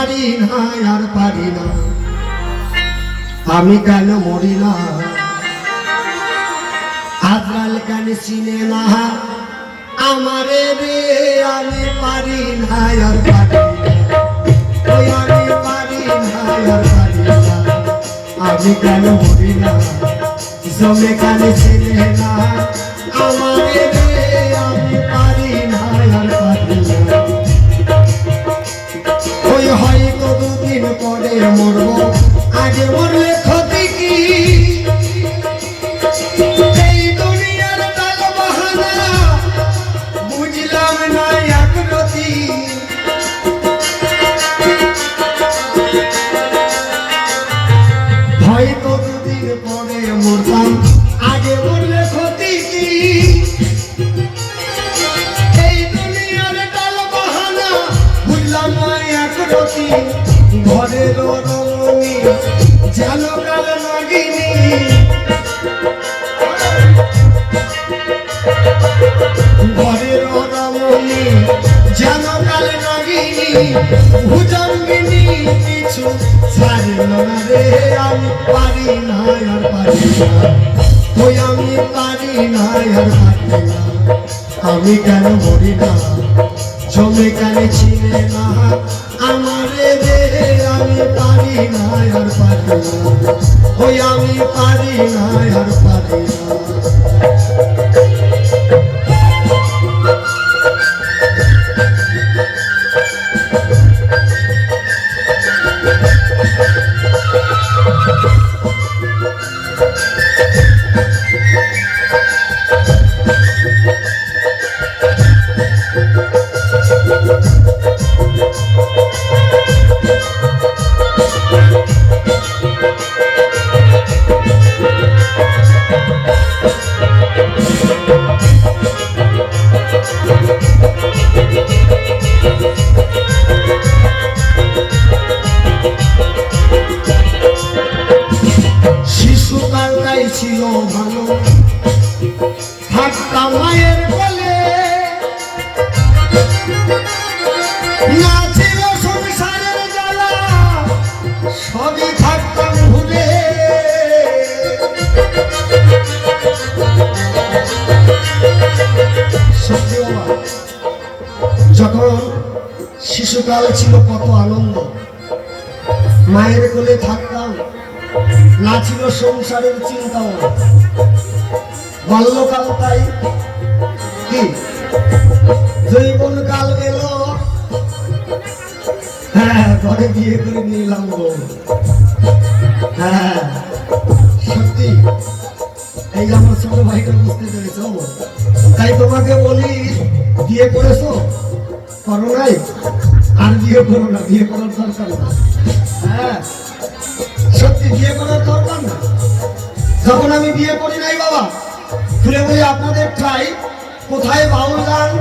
পারি না আর পারি না, আমি কেন মরি না, আজরাল কেন চিনে না আমারে রে, আমি পারি না আর পারি না, ওই আমি পারি না আর পারি না, আমি কেন মরি না, জমে কেন চিনে না আমারে রে, আমি পারি না আর পারি না। ওই হয়তো দুদিন পরে মরবো, আগে মরলে ক্ষতি কি, এই দুনিয়ার টাল বাহানা বুঝলাম না একরতি, হয়তো দুদিন পরে মরতাম, আগে মরলে ক্ষতি কি, এই দুনিয়ার টাল বাহানা বুঝলাম না একরতি, ঘরের রমণী যেন কাল নাগিনী, ঘরের রমণী যেন কাল নাগিনী, ভুজঙ্গিনী কিছু ছাড়ল না রে, আমি পারি না আর পারি না, ওই আমি পারি না আর পারি না, আমি কেন মরি না, জমে কেন ছিলে না আমারে রে, আমি পারি না আর পারি না, ওই আমি পারি না আর পারি না। শিশুকালটাই ছিল ভালো, থাকতাম মায়ের কোলে, না ছিল সংসারের জ্বালা, সবই থাকতাম ভুলে, সত্যি বাবা, যখন শিশুকাল ছিল কত আনন্দ, মায়ের কোলে থাকতাম, না ছিল সংসারের চিন্তা, বাল্যকাল তাই কি যৌবন কাল গেল, হ্যাঁ ঘরে বিয়ে করে নিলাম গো, হ্যাঁ সত্যি এই আমার ছোট ভাইটা বুঝতে পেরেছ, তাই তোমাকে বলি বিয়ে করেছো, করো নাই, আর বিয়ে করো না, বিয়ে করার দরকার না, হ্যাঁ সত্যি বিয়ে করার দরকার না। যখন আমি বিয়ে করি নাই বাবা, ঘুরে বলি আপনাদের ঠাই কোথায় বাউল গান,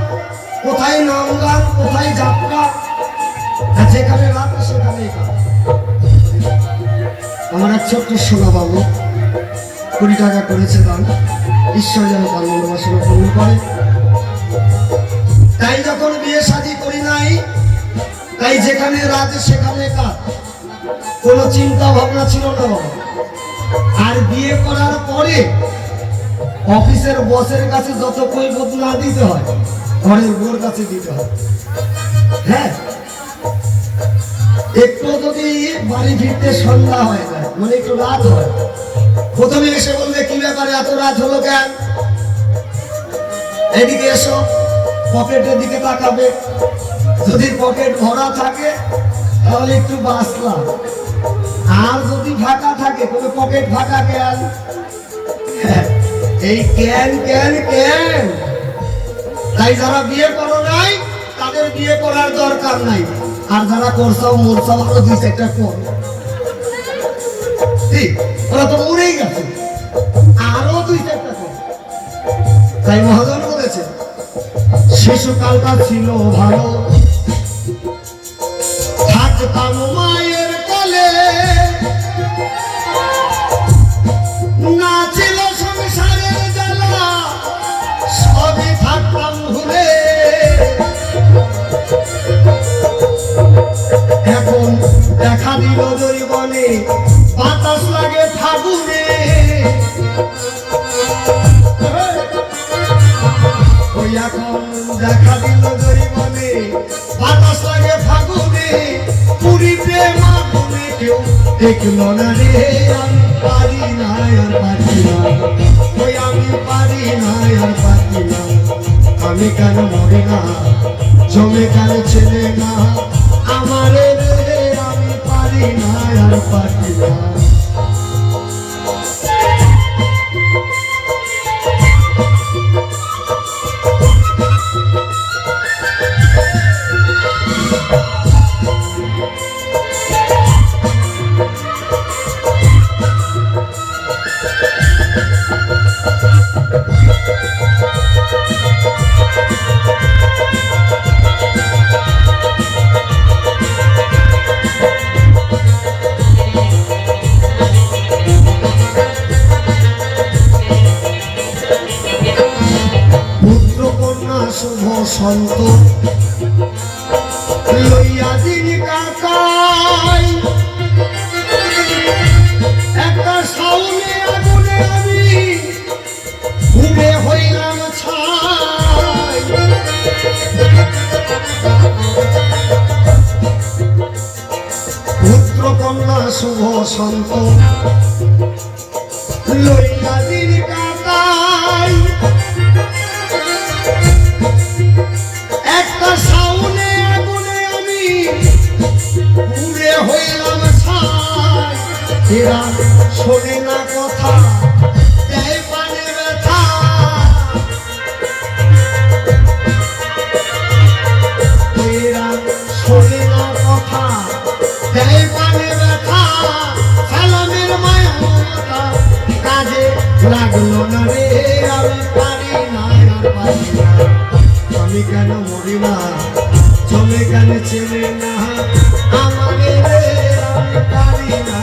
কোথায় নাম গান, কোথায় যাত্রা, যেখানে রাত সেখানে গান। আমার এক ছোট্ট সোনা বাবু 20 টাকা করেছে দান, ঈশ্বর যেন তার মনোবাসনা পূর্ণ করে। তাই যখন বিয়ে শাদী করি নাই, তাই যেখানে রাত সেখানে কাজ, কোনো চিন্তা ভাবনা ছিল না বাবা। আর বিয়ে করার পরে অফিসের বসের কাছে যত কৈফিয়ত না দিতে হয়, ঘরের বউর কাছে দিতে হয়। হ্যাঁ একটু যদি বাড়ি ফিরতে সন্ধ্যা হয়ে যায়, মানে একটু রাত হয়, প্রথমে এসে বলবে কি ব্যাপারে এত রাত হলো কেন, এদিকে এসো, পকেটের দিকে তাকাবে, যদি পকেট ভরা থাকে তাহলে একটু বাঁচলাম, আর যদি ফাঁকা থাকে কোনো পকেট ফাঁকা কেন, এই কেন কেন কেন। তাই যারা বিয়ে করো নাই তাদের বিয়ে করার দরকার নাই, আর যারা করছাও মরছাও আরো 2-4টা কর, ওরা তো মরেই গেছে, আরো 2-4টা কর। তাই মহাজন বলেছে শিশুকালটা ছিল ভালো, থাকতাম মায়ের কোলে, না ছিল সংসারের জ্বালা, সবই থাকতাম ভুলে। এখন দিল জৈবনে বাতাস লাগে ফাগুনে ওই এখন দেখা দিল জৈবনে বাতাস লাগে ফাগুনে পুরীতে মাগুনে কেউ দেখলো না রে আমি পারি না আর পারি না ওই আমি পারি না আর পারি না আমি কেন মরি না জমে কেন ছেলে না আমারে রে আমি পারি না আর পারি না শুভ সন্ত লইয়া দিন কাকাই একটা সাউনে আগুনে আমি ঘুরে হইলাম ছাই পুত্র কন্যা শুভ সন্ত লইয়া দিন কাকাই একটা সাউনে আগুনে আমি পুড়ে হইলাম ছাই এরা শোনে না কথা দেয় পানে ব্যথা এরা শোনে না কথা দেয় পানে ব্যথা সালামের মায়া মমতা কাজে লাগলো না রে আমি পারি না আর পারি না আমি কেন মরি না চলে কেন চেনে না আমারে রে আমি পারি না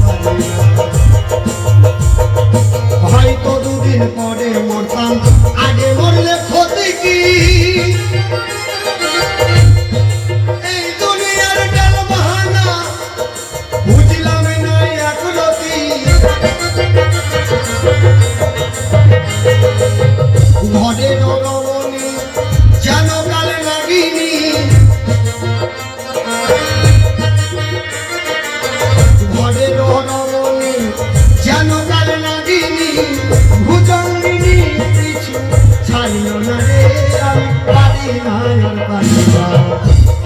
পারি না হয়তো দুদিন পরে মরতাম আগে মরলে ক্ষতি কি এই দুনিয়ার ডাল বাহানা বুঝলাম না একরতি ঘরের রমণী যেন কালে নাগিনী ঘরের রমণী যেন কালে নাগিনী ভুজঙ্গিনী কিছু ছাড়িল না রে আমি পারি না আর পারি না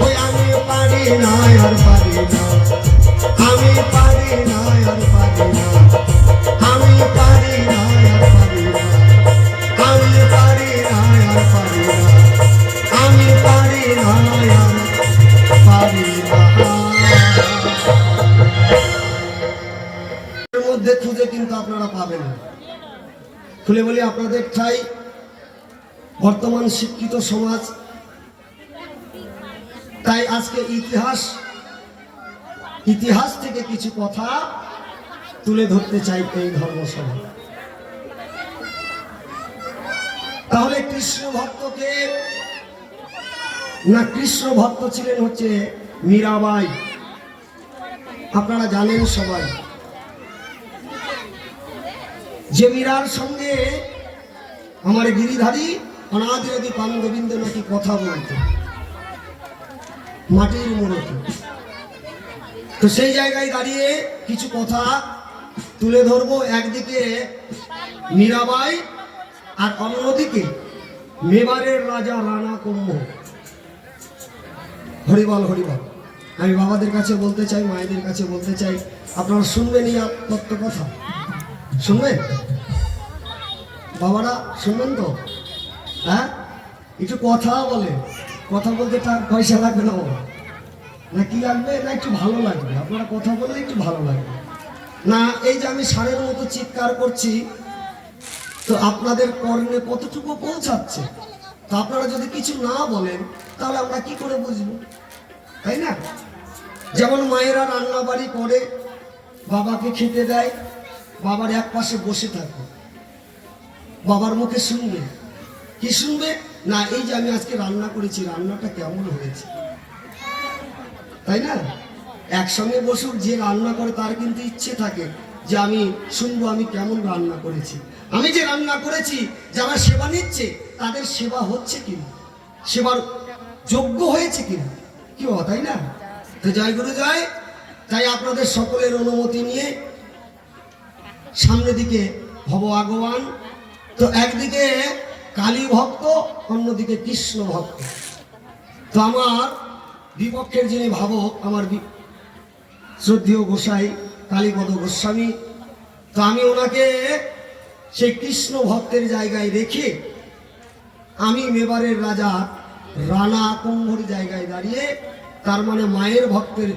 ওই আমি পারি না আর পারি না আমি পারি না আর পারি না আমি পারি না আর পারি না আমি পারি না আর পারি না আমি পারি না আর পারি না এর মধ্যে খুঁজে কিন্তু আপনারা পাবেন না খুলে বলি আপনাদের চাই বর্তমান শিক্ষিত সমাজ তাই আজকে ইতিহাস থেকে কিছু কথা তুলে ধরতে চাই এই ধর্মসভা তাহলে কৃষ্ণ ভক্তকে না কৃষ্ণ ভক্ত ছিলেন হচ্ছে মীরাবাই আপনারা জানেন সবাই যে মীরার সঙ্গে আমার গিরিধারী অনাদিরাদি পান গোবিন্দ নাকি কথা বলতো মাটির মূরতি তো সেই জায়গায় দাঁড়িয়ে কিছু কথা তুলে ধরবো একদিকে মীরাবাই আর অন্যদিকে মেবারের রাজা রানা কুম্ভ হরিবল হরিবল আমি বাবাদের কাছে বলতে চাই মায়েদের কাছে বলতে চাই আপনারা শুনবেন এই তত্ত্ব কথা শুনবেন বাবারা শুনবেন তো হ্যাঁ একটু কথা বলে কথা বলতে পয়সা লাগবে না বাবা না কি লাগবে না একটু ভালো লাগবে আপনারা কথা বললে একটু ভালো লাগবে না এই যে আমি ষাঁড়ের মতো চিৎকার করছি তো আপনাদের কর্ণে কতটুকু পৌঁছাচ্ছে তো আপনারা যদি কিছু না বলেন তাহলে আমরা কি করে বুঝবো তাই না যেমন মায়েরা রান্না বাড়ি করে বাবাকে খেতে দেয় বাবার এক পাশে বসে থাকে বাবার মুখে শুনবে কি শুনবে না এই যে আমি আজকে রান্না করেছি রান্নাটা কেমন হয়েছে তাই না একসঙ্গে বসুক, যে রান্না করে তার কিন্তু ইচ্ছে থাকে যে আমি শুনবো আমি কেমন রান্না করেছি, আমি যে রান্না করেছি যারা সেবা নিচ্ছে তাদের সেবা হচ্ছে কিনা, সেবার যোগ্য হয়েছে কিনা, কি বাবা, তাই না? তো জয় গুরু জয়। তাই আপনাদের সকলের অনুমতি নিয়ে সামনের দিকে ভব আগবান। তো একদিকে কালী ভক্ত, অন্যদিকে কৃষ্ণ ভক্ত। তো আমার বিপক্ষের যিনি ভাবক, আমার শ্রদ্ধেয় গোসাই কালীপদ গোস্বামী, তো আমি ওনাকে সেই কৃষ্ণ ভক্তের জায়গায় রেখে আমি মেবারের রাজা রানা কুম্ভর জায়গায় দাঁড়িয়ে, তার মানে মায়ের ভক্তের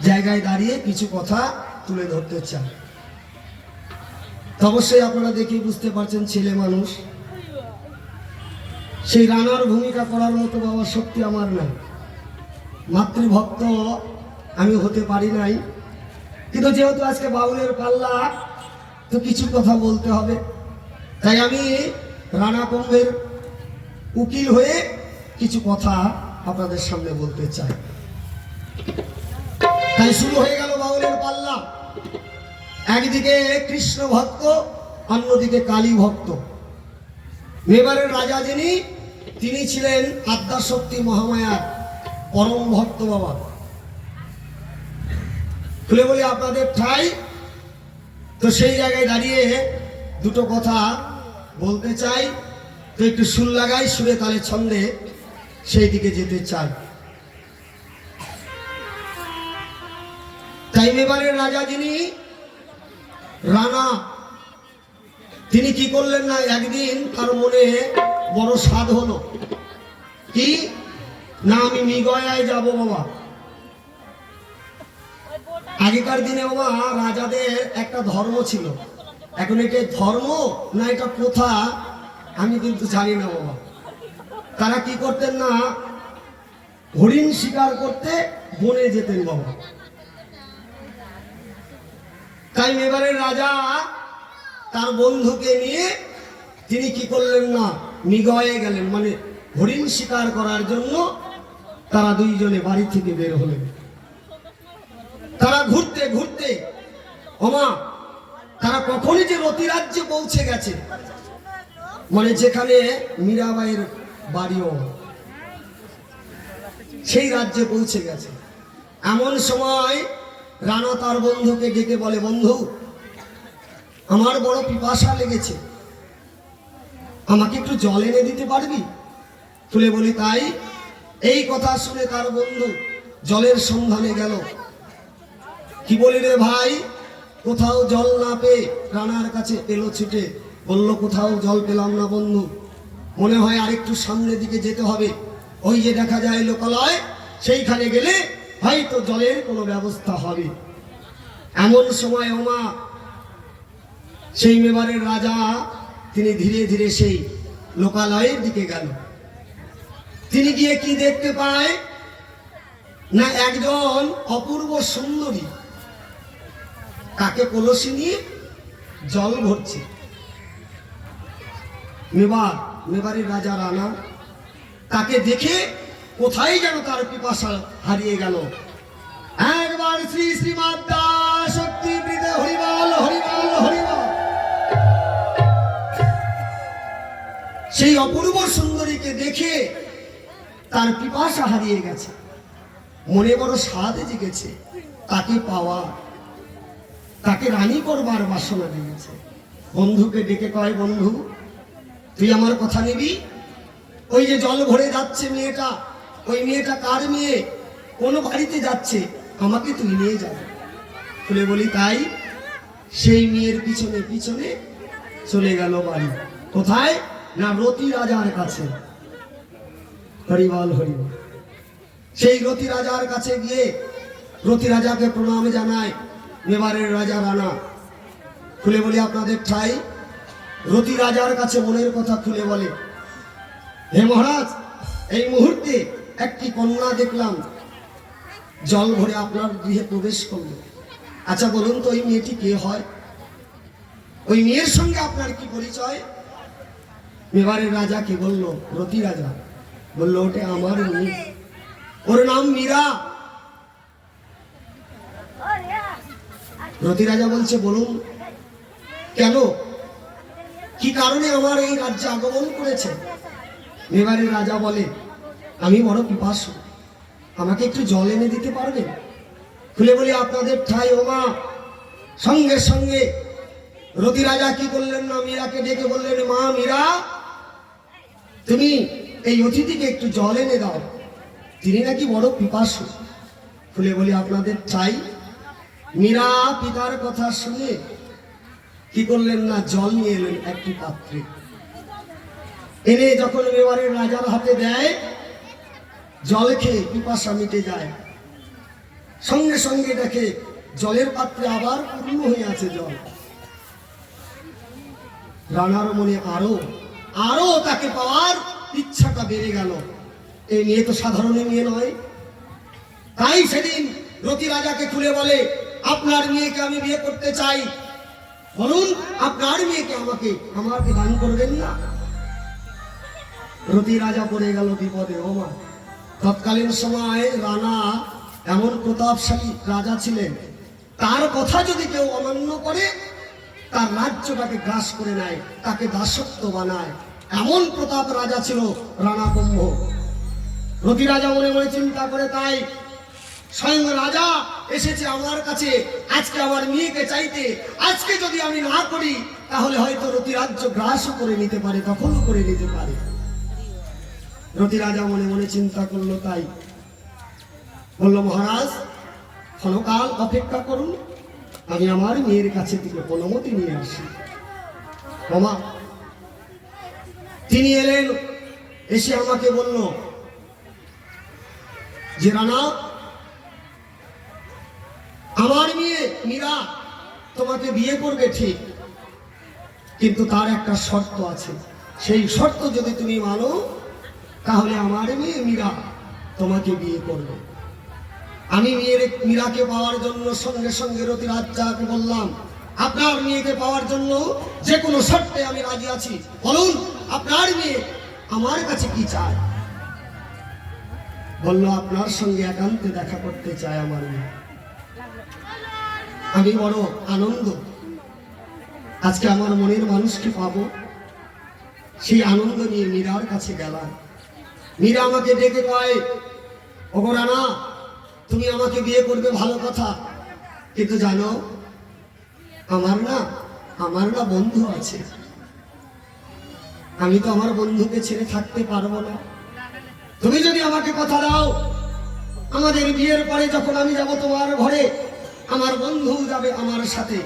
জায়গায় দাঁড়িয়ে কিছু কথা তুলে ধরতে চাই। অবশ্যই আপনারা দেখে বুঝতে পারছেন ছেলে মানুষ, সেই রানার ভূমিকা করার মতো বাবা শক্তি আমার নাই, মাতৃভক্ত আমি হতে পারি নাই। কিন্তু যেহেতু আজকে বাউলের পাল্লা, তো কিছু কথা বলতে হবে, তাই আমি রানা কুম্ভের উকিল হয়ে কিছু কথা আপনাদের সামনে বলতে চাই। তাই শুরু হয়ে গেল বাউলের পাল্লা। একদিকে কৃষ্ণ ভক্ত, অন্যদিকে কালী ভক্ত। মেবারের রাজা যিনি, তিনি ছিলেন আদ্যাশক্তি মহামায়ার পরম ভক্ত বাবা। খুলে বলি আপনাদের ঠাই, তো সেই জায়গায় দাঁড়িয়ে দুটো কথা বলতে চাই। তো একটু সুর লাগাই, সুরে তালে ছন্দে সেই দিকে যেতে চাই। তাই মেবারের রাজা যিনি রানা, তিনি কি করলেন না, একদিন তার মনে বড় স্বাদ হলো, কি না আমি মৃগয়ায় যাব বাবা। আগেকার দিনে বাবা রাজাদের একটা ধর্ম ছিল, এখন এটা ধর্ম না এটা প্রথা আমি কিন্তু জানি না বাবা। তারা কি করতেন না, হরিণ শিকার করতে বনে যেতেন বাবা। তাই মেবারের রাজা তার বন্ধুকে নিয়ে তিনি কি করলেন না, মৃগয়ে গেলেন, মানে হরিণ শিকার করার জন্য তারা দুইজনে বাড়ি থেকে বের হলেন। তারা ঘুরতে ঘুরতে ওমা তারা কখনই যে রতি রাজ্যে পৌঁছে গেছে, মানে যেখানে মীরাবাইয়ের বাড়িও, সেই রাজ্যে পৌঁছে গেছে। এমন সময় রানা তার বন্ধুকে ডেকে বলে, বন্ধু আমার বড় পিপাসা লেগেছে, আমাকে একটু জল এনে দিতে পারবি? খুলে বলি তাই। এই কথা শুনে তার বন্ধু জলের সন্ধানে গেল। কি বলি রে ভাই, কোথাও জল না পেয়ে রানার কাছে এলো ছুটে, বলল কোথাও জল পেলাম না বন্ধু, মনে হয় আরেকটু সামনের দিকে যেতে হবে, ওই যে দেখা যায় লোকালয়, সেইখানে গেলে হয়তো জলের কোনো ব্যবস্থা হবে। এমন সময় ওমা সেই মেবারের রাজা তিনি ধীরে ধীরে সেই লোকালয়ের দিকে গেল। তিনি গিয়ে কি দেখতে পায় না, একজন অপূর্ব সুন্দরী তাকে কলসি নিয়ে জল ভরছে। মেবারের রাজা রানা তাকে দেখে কোথায় যেন তার পিপাসা হারিয়ে গেল। একবার শ্রী শ্রীমাতা শক্তি প্রীতে হরিবল হরিবল হরিবল। সেই অপূর্ব সুন্দরীকে দেখে তার পিপাসা হারিয়ে গেছে, মনে বড় স্বাদ জেগেছে তাকে পাওয়া, তাকে রানী করবার বাসনা লেগেছে। বন্ধুকে ডেকে কয়, বন্ধু তুই আমার কথা নিবি? ওই যে জল ভরে যাচ্ছে মেয়েটা, ওই মেয়েটা কার মেয়ে, কোন বাড়িতে যাচ্ছে, আমাকে তুই নিয়ে যাবে। খুলে বলি তাই। সেই মেয়ের পিছনে পিছনে চলে গেল বাড়ি। কোথায় না, রতি রাজার কাছে। হরিবল হরিবল। সেই রতি রাজার কাছে গিয়ে রতি রাজাকে প্রণাম জানায় মেবারের রাজা রানা। খুলে বলি আপনাদের ঠাই, রতি রাজার কাছে মনের কথা খুলে বলে, হে মহারাজ, এই মুহূর্তে একটি কন্যা দেখলাম জল ভরে আপনার গৃহে প্রবেশ করল। আচ্ছা বলুন তো ওই মেয়েটি কে হয়, ওই মেয়ের সঙ্গে আপনার কি পরিচয়? মেবারের রাজা কে বলল, রতি রাজা বলল, ওটা আমার মেয়ে, ওর নাম মীরা, রতি রাজা বলছে, বলুন কেন, কি কারণে আমার এই রাজ্যে আগমন করেছে? মেবারের রাজা বলে, আমি বড় পিপাসু, আমাকে একটু জল এনে দিতে পারবেন? খুলে বলি, আপনাদের ঠাই ওমা। সঙ্গে সঙ্গে রতি রাজা কি করলেন না, মীরাকে ডেকে বললেন, মা মীরা, তুমি এই অতিথিকে একটু জল এনে দাও, তিনি নাকি বড় পিপাসু। খুলে বলি, আপনাদের ঠাই। মীরা পিতার কথা শুনে কি করলেন না, জল নিয়ে এলেন একটি পাত্রে। এনে যখন মেবারের রাজার হাতে দেয়, জল খেয়ে পিপাসা মিটে যায়। সঙ্গে সঙ্গে দেখে জলের পাত্রে আবার পূর্ণ হয়ে আছে জল। রানার মনে আরো তাকে পাওয়ার ইচ্ছাটা বেড়ে গেল। এই মেয়ে তো সাধারণ মেয়ে নয়। তাই সেদিন রতি রাজাকে খুলে বলে, আপনার মেয়েকে আমি বিয়ে করতে চাই, বলুন আপনার মেয়েকে আমাকে দান করবেন না? রতি রাজা পড়ে গেল বিপদে। ওমা, তৎকালীন সময় রানা এমন প্রতাপশালী রাজা ছিলেন, তার কথা যদি কেউ অমান্য করে তার রাজ্যটাকে গ্রাস করে নেয়, তাকে দাসত্ব বানায়। এমন প্রতাপ রাজা ছিল রানা কুম্ভ। রতি রাজা মনে মনে চিন্তা করে, তাই স্বয়ং রাজা এসেছে আমার কাছে আজকে আমার মেয়েকে চাইতে। আজকে যদি আমি না করি তাহলে হয়তো রতি রাজ্য গ্রাসও করে নিতে পারে, দখলও করে নিতে পারে। রতি রাজা মনে মনে চিন্তা করলো, তাই বলল, মহারাজ ক্ষণকাল অপেক্ষা করুন, আমি আমার মেয়ের কাছে থেকে অনুমতি নিয়ে আসি। মামা তিনি এলেন, এসে আমাকে বলল যে, রানা, আমার মেয়ে মীরা তোমাকে বিয়ে করবে ঠিক, কিন্তু তার একটা শর্ত আছে। সেই শর্ত যদি তুমি মানো তাহলে আমার মেয়ে মীরা তোমাকে বিয়ে করবে। আমি মীরাকে পাওয়ার জন্য সঙ্গে সঙ্গে রতি রাজাকে বললাম, আপনার মেয়েকে পাওয়ার জন্য যে কোনো শর্তে আমি রাজি আছি, বলুন আপনার মেয়ে আমার কাছে কি চায়? বলল, আপনার সঙ্গে একান্তে দেখা করতে চায় আমার মেয়ে। আমি বড় আনন্দ, আজকে আমার মনের মানুষকে পাবো, সেই আনন্দ নিয়ে মীরার কাছে গেলাম। মীরা আমাকে ডেকে কয়, ওগো রানা, তুমি আমাকে বিয়ে করবে ভালো কথা, কিন্তু জানো আমার না বন্ধু আছে, আমি তো আমার বন্ধুকে ছেড়ে থাকতে পারবো না। তুমি যদি আমাকে কথা দাও, আমাদের বিয়ের পরে যখন আমি যাব তোমার ঘরে, আমার বন্ধু যাবে আমার সাথে।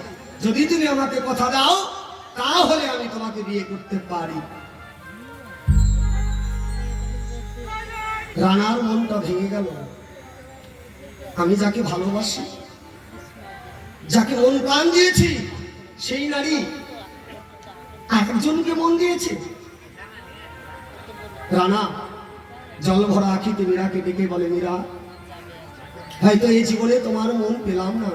যদি তুমি আমাকে কথা দাও তাহলে আমি তোমাকে বিয়ে করতে পারি। রানার মনটা ভেঙে গেল। আমি যাকে ভালোবাসি, যাকে মন প্রাণ দিয়েছি, সেই নারী একজনকে মন দিয়েছে। রানা জল ভরা আঁখিতে মীরাকে ডেকে বলে, মীরা, হয়তো এই জীবনে তোমার মন পেলাম না,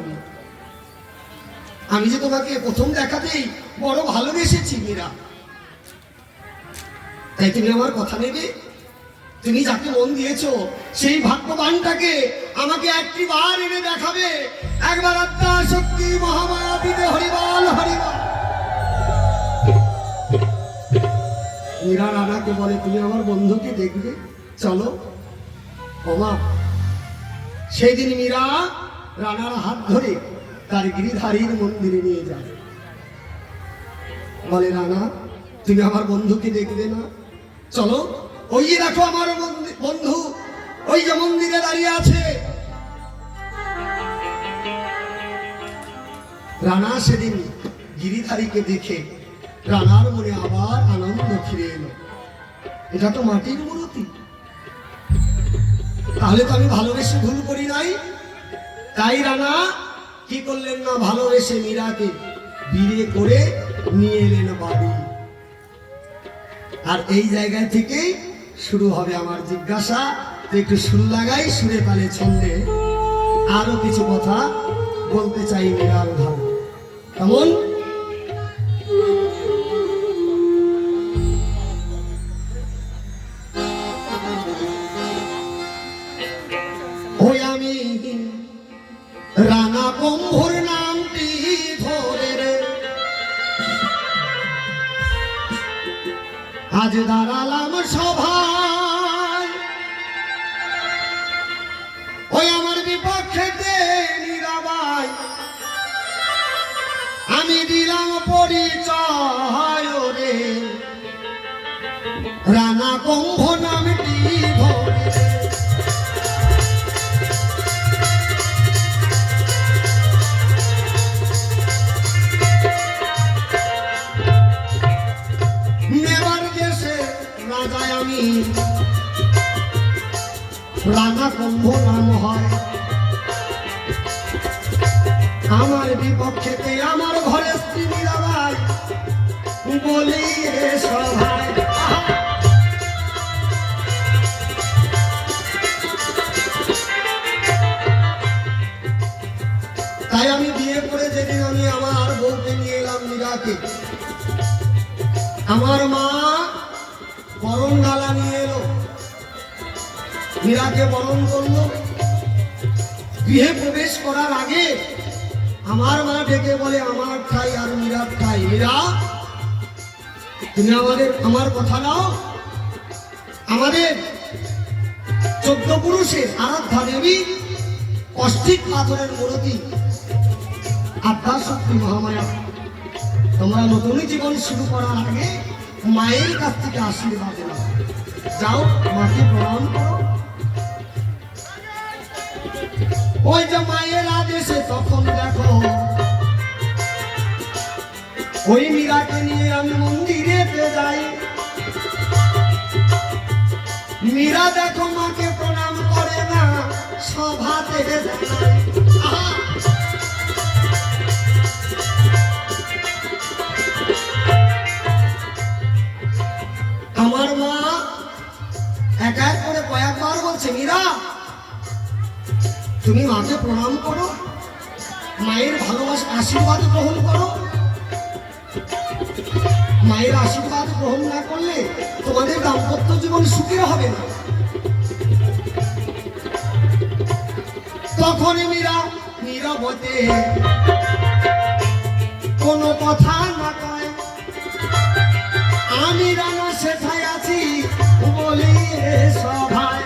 আমি যে তোমাকে প্রথম দেখাতেই বড় ভালোবেসেছি মীরা, তাই তুমি আমার কথা নেবে? তুমি যাকে মন দিয়েছো সেই ভাগ্যবানটাকে আমাকে একটি বার এনে দেখাবে। একবার আত্মা শক্তি মহামায়া পিতে হরিবল হরিবল। মীরা রানাকে বলে, তুমি আমার বন্ধুকে দেখবে, চলো। ওমা, সেই দিন মীরা রানার হাত ধরে তার গিরিধারীর মন্দিরে নিয়ে যায়। বলে, রানা, তুমি আমার বন্ধুকে দেখবে না? চলো, ওই যে দেখো আমার বন্ধু, ওই যে মন্দিরে দাঁড়িয়ে আছে। রানা সেদিন গিরিধারীকে দেখে রানার মনে আবার আনন্দ ফিরে এলো। এটা তো মাটির মূর্তি, তাহলে তো আমি ভালোবেসে ভুল করি নাই। তাই রানা কি করলেন না, ভালোবেসে মীরাকে বিয়ে করে নিয়ে এলেন বাড়ি। আর এই জায়গায় থেকেই শুরু হবে আমার জিজ্ঞাসা। তো একটু সুর লাগাই, সুরে তালে ছন্দে আরো কিছু কথা বলতে চাই মীরার ভালো। কেমন? ওই আমি রানা কুম্ভর নামটি আজ দাঁড়ালাম সভায় ওই আমার বিপক্ষেতে নীরাবাই আমি দিলাম পরিচয় রে রানা কুম্ভ নামটি ধরে নেবার দেশে রাজায় আমি রানা কুম্ভ নাম হয় আমার বিপক্ষেতে আমার ঘরে স্ত্রী নীরাবাই বলি সভায় তাই আমি বিয়ে করে যেদিন আমি আমার বউকে নিয়ে এলাম মীরাকে আমার মা বরণ ডালা নিয়ে এলো মীরাকে বরণ করলো গৃহে প্রবেশ করার আগে আমার মা ডেকে বলে আমার ঠাই আর মীরার ঠাই মীরা তুমি আমার কথা নাও আমাদের 14 পুরুষের আরাধ্যা দেবী অষ্টিক পাথরের মূর্তি আদ্যা শক্তি মহামায়া তোমরা নতুন জীবন শুরু করার আগে মায়ের কাছ থেকে আশীর্বাদ নাও যাও মাকে প্রণাম করো ওই যে মায়ের আদেশে তখন দেখো ওই মীরাকে নিয়ে আমি মন্দিরেতে যাই মীরা দেখো মাকে প্রণাম করে না সভাতে জানায় আমার মা এক এক করে কয়েকবার বলছে মীরা তুমি মাকে প্রণাম করো মায়ের ভালোবাসা আশীর্বাদ গ্রহণ করো মায়ের আশীর্বাদ গ্রহণ না করলে তোমাদের দাম্পত্য জীবন সুখের হবে না তখন মীরা নীরবতে কোনো কথা না কয় আমি রানা সেথায় আছি বলি সভায়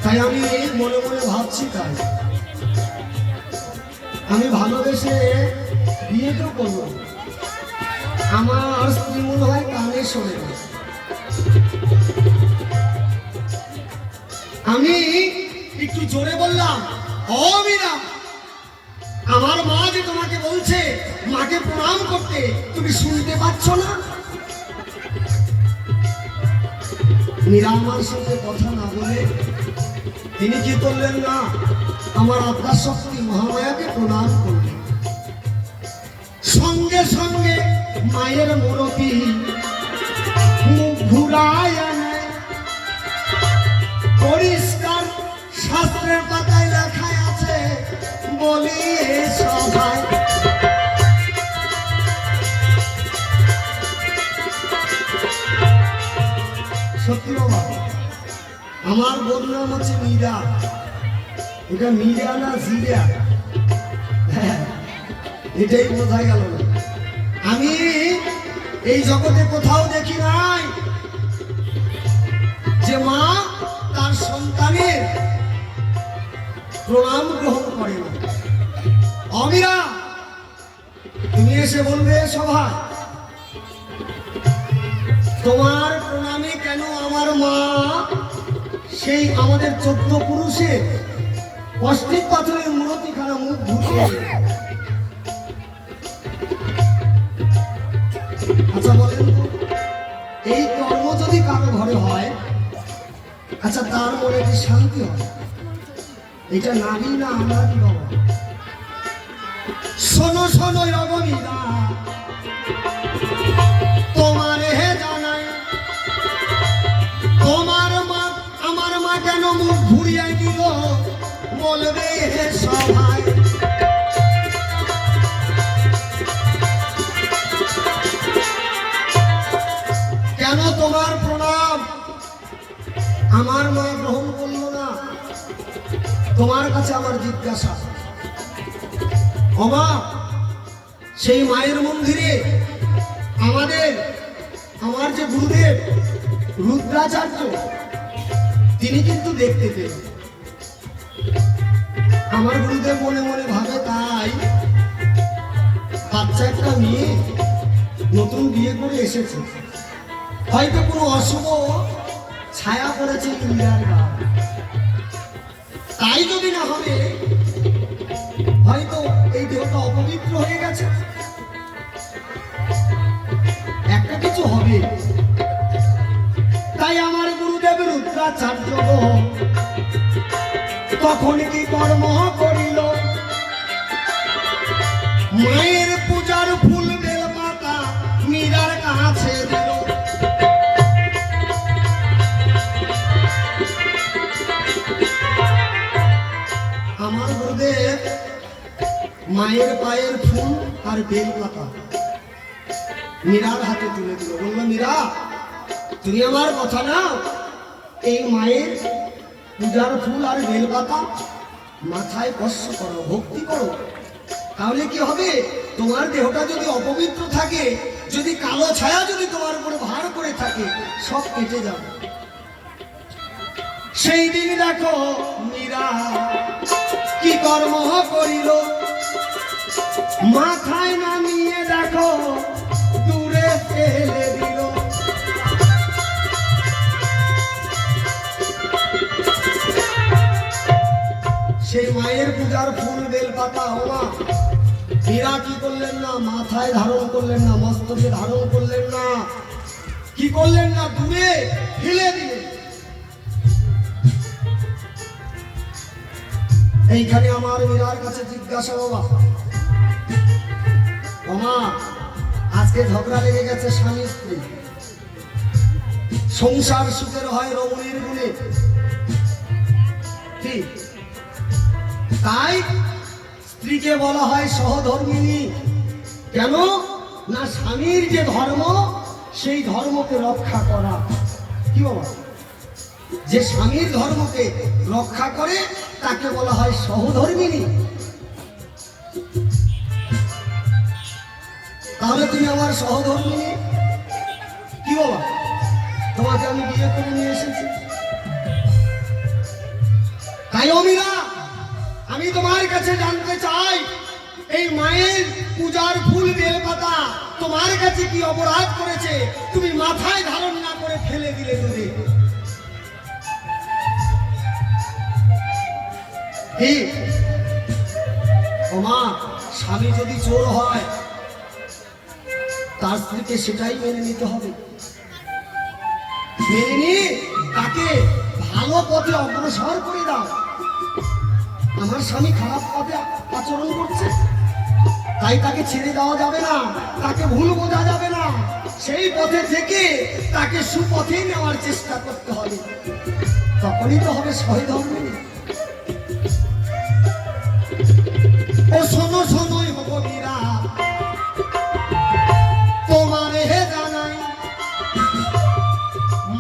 তাই আমি মনে মনে ভাবছি তাই আমি ভালোবেসে বিয়ে তো করবো আমার স্ত্রী মনে হয় কানে শোনে না আমি একটু জোরে বললাম ও মীরা আমার মা যে তোমাকে বলছে মাকে প্রণাম করতে তুমি শুনতে পাচ্ছ না মীরা আমার সঙ্গে কথা না বলে তিনি কি করলেন না আমার আদ্যা শক্তি মহামায়াকে প্রণাম করলেন সঙ্গে সঙ্গে মায়ের মূরতি মুখ ঘুরায় আনে পরিষ্কার শাস্ত্রের পাতায় লেখা আছে বলি সভায় সত্যি বাবা আমার বোন নাম হচ্ছে মীরা এটা মীরা না জিরা এটাই বোঝা গেল না আমি এই জগতে কোথাও দেখি নাই যে মা তার সন্তানের প্রণাম গ্রহণ করে না অমীরা তুমি এসে বলবে সভায় তোমার প্রণামে কেন আমার মা সেই আমাদের 14 পুরুষের অষ্টিক পাথরের মূর্তিখানা মুখ ঘুরিয়ে আচ্ছা বলেন তো এই কর্ম যদি কারো ঘরে হয় আচ্ছা তার মনে কি শান্তি হয় এটা নারী না আমরা কি বাবা শোনো শোনো অগমীরা তোমার হে জানাই তোমার মা আমার মা কেন মুখ ঘুরিয়ে দিল বলবে হে সবাই কেন তোমার প্রণাম আমার মা গ্রহণ করলো না তোমার কাছে আমার জিজ্ঞাসা অমা সেই মায়ের মন্দিরে আমার যে গুরুদেব রুদ্রাচার্য তিনি কিন্তু দেখতে পেলেন। আমার গুরুদেব মনে মনে ভাবে তাই বাচ্চা একটা মেয়ে নতুন বিয়ে করে এসেছে, হয়তো কোনো অশুভ ছায়া পড়েছে ইন্দিরার গা, তাই যদি না হবে হয়তো এই দেহটা অপবিত্র হয়ে গেছে, একটা কিছু হবে। তাই আমার গুরুদেব রুদ্রাচার্য তখন কি কর্ম করিল, মায়ের পূজার ফুল বেল পাতা মীরার কাছে দিল। আমার গুরুদেব মায়ের পায়ের ফুল আর বেল পাতা মীরার হাতে তুলে দিল, বললো মীরা তুমি আমার কথা নাও, এই মায়ের পূজার ফুল আর বেল পাতা মাথায় স্পর্শ করো, ভক্তি করো, তাহলে কি হবে তোমার দেহটা যদি অপবিত্র থাকে, যদি কালো ছায়া যদি তোমার উপরে ভার করে থাকে, সব কেটে যাবে। সেই দিন দেখো মীরা কি কর্ম করিল, মাথায় নামিয়ে দেখো দূরে ফেলে দিল। সেই মায়ের পূজার ফুল বেল পাতা হওয়া মীরা কি করলেন না, মাথায় ধারণ করলেন না, মস্তকে ধারণ করলেন না, কি করলেন না, দূরে ফেলে দিলেন। এইখানে আমার মীরার কাছে জিজ্ঞাসা, বাবা ওমা আজকে ঝগড়া লেগে গেছে স্বামী স্ত্রী, সংসার সুখের হয় রমণীর গুণে, ঠিক তাই স্ত্রীকে বলা হয় সহধর্মিণী। কেন না স্বামীর যে ধর্ম সেই ধর্মকে রক্ষা করা, কি বাবা, যে স্বামীর ধর্মকে রক্ষা করে তাকে বলা হয় সহধর্মিণী। তাহলে তুমি আমার সহধর্মিণী, কি বাবা, তোমাকে আমি বিয়ে করে নিয়ে এসেছি। তাই অমিরা আমি তোমার কাছে জানতে চাই, এই মায়ের পূজার ফুল বেল পাতা তোমার কাছে কি অপরাধ করেছে, তুমি মাথায় ধারণ না করে ফেলে দিলে দূরে। ওমা স্বামী যদি চোর হয় তার স্ত্রীকে সেটাই মেনে নিতে হবে, মেনে নিয়ে তাকে ভালো পথে অগ্রসর করে দাও। আমার স্বামী খারাপ পথে আচরণ করছে, তাই তাকে ছেড়ে দেওয়া যাবে না, তাকে ভুল বোঝা যাবে না, সেই পথে থেকে তাকে সুপথে নেওয়ার চেষ্টা করতে হবে, তখনই তো হবে সহধর্মিণী। ও শোনো শোনোই হব মীরা তোমারে জানাই,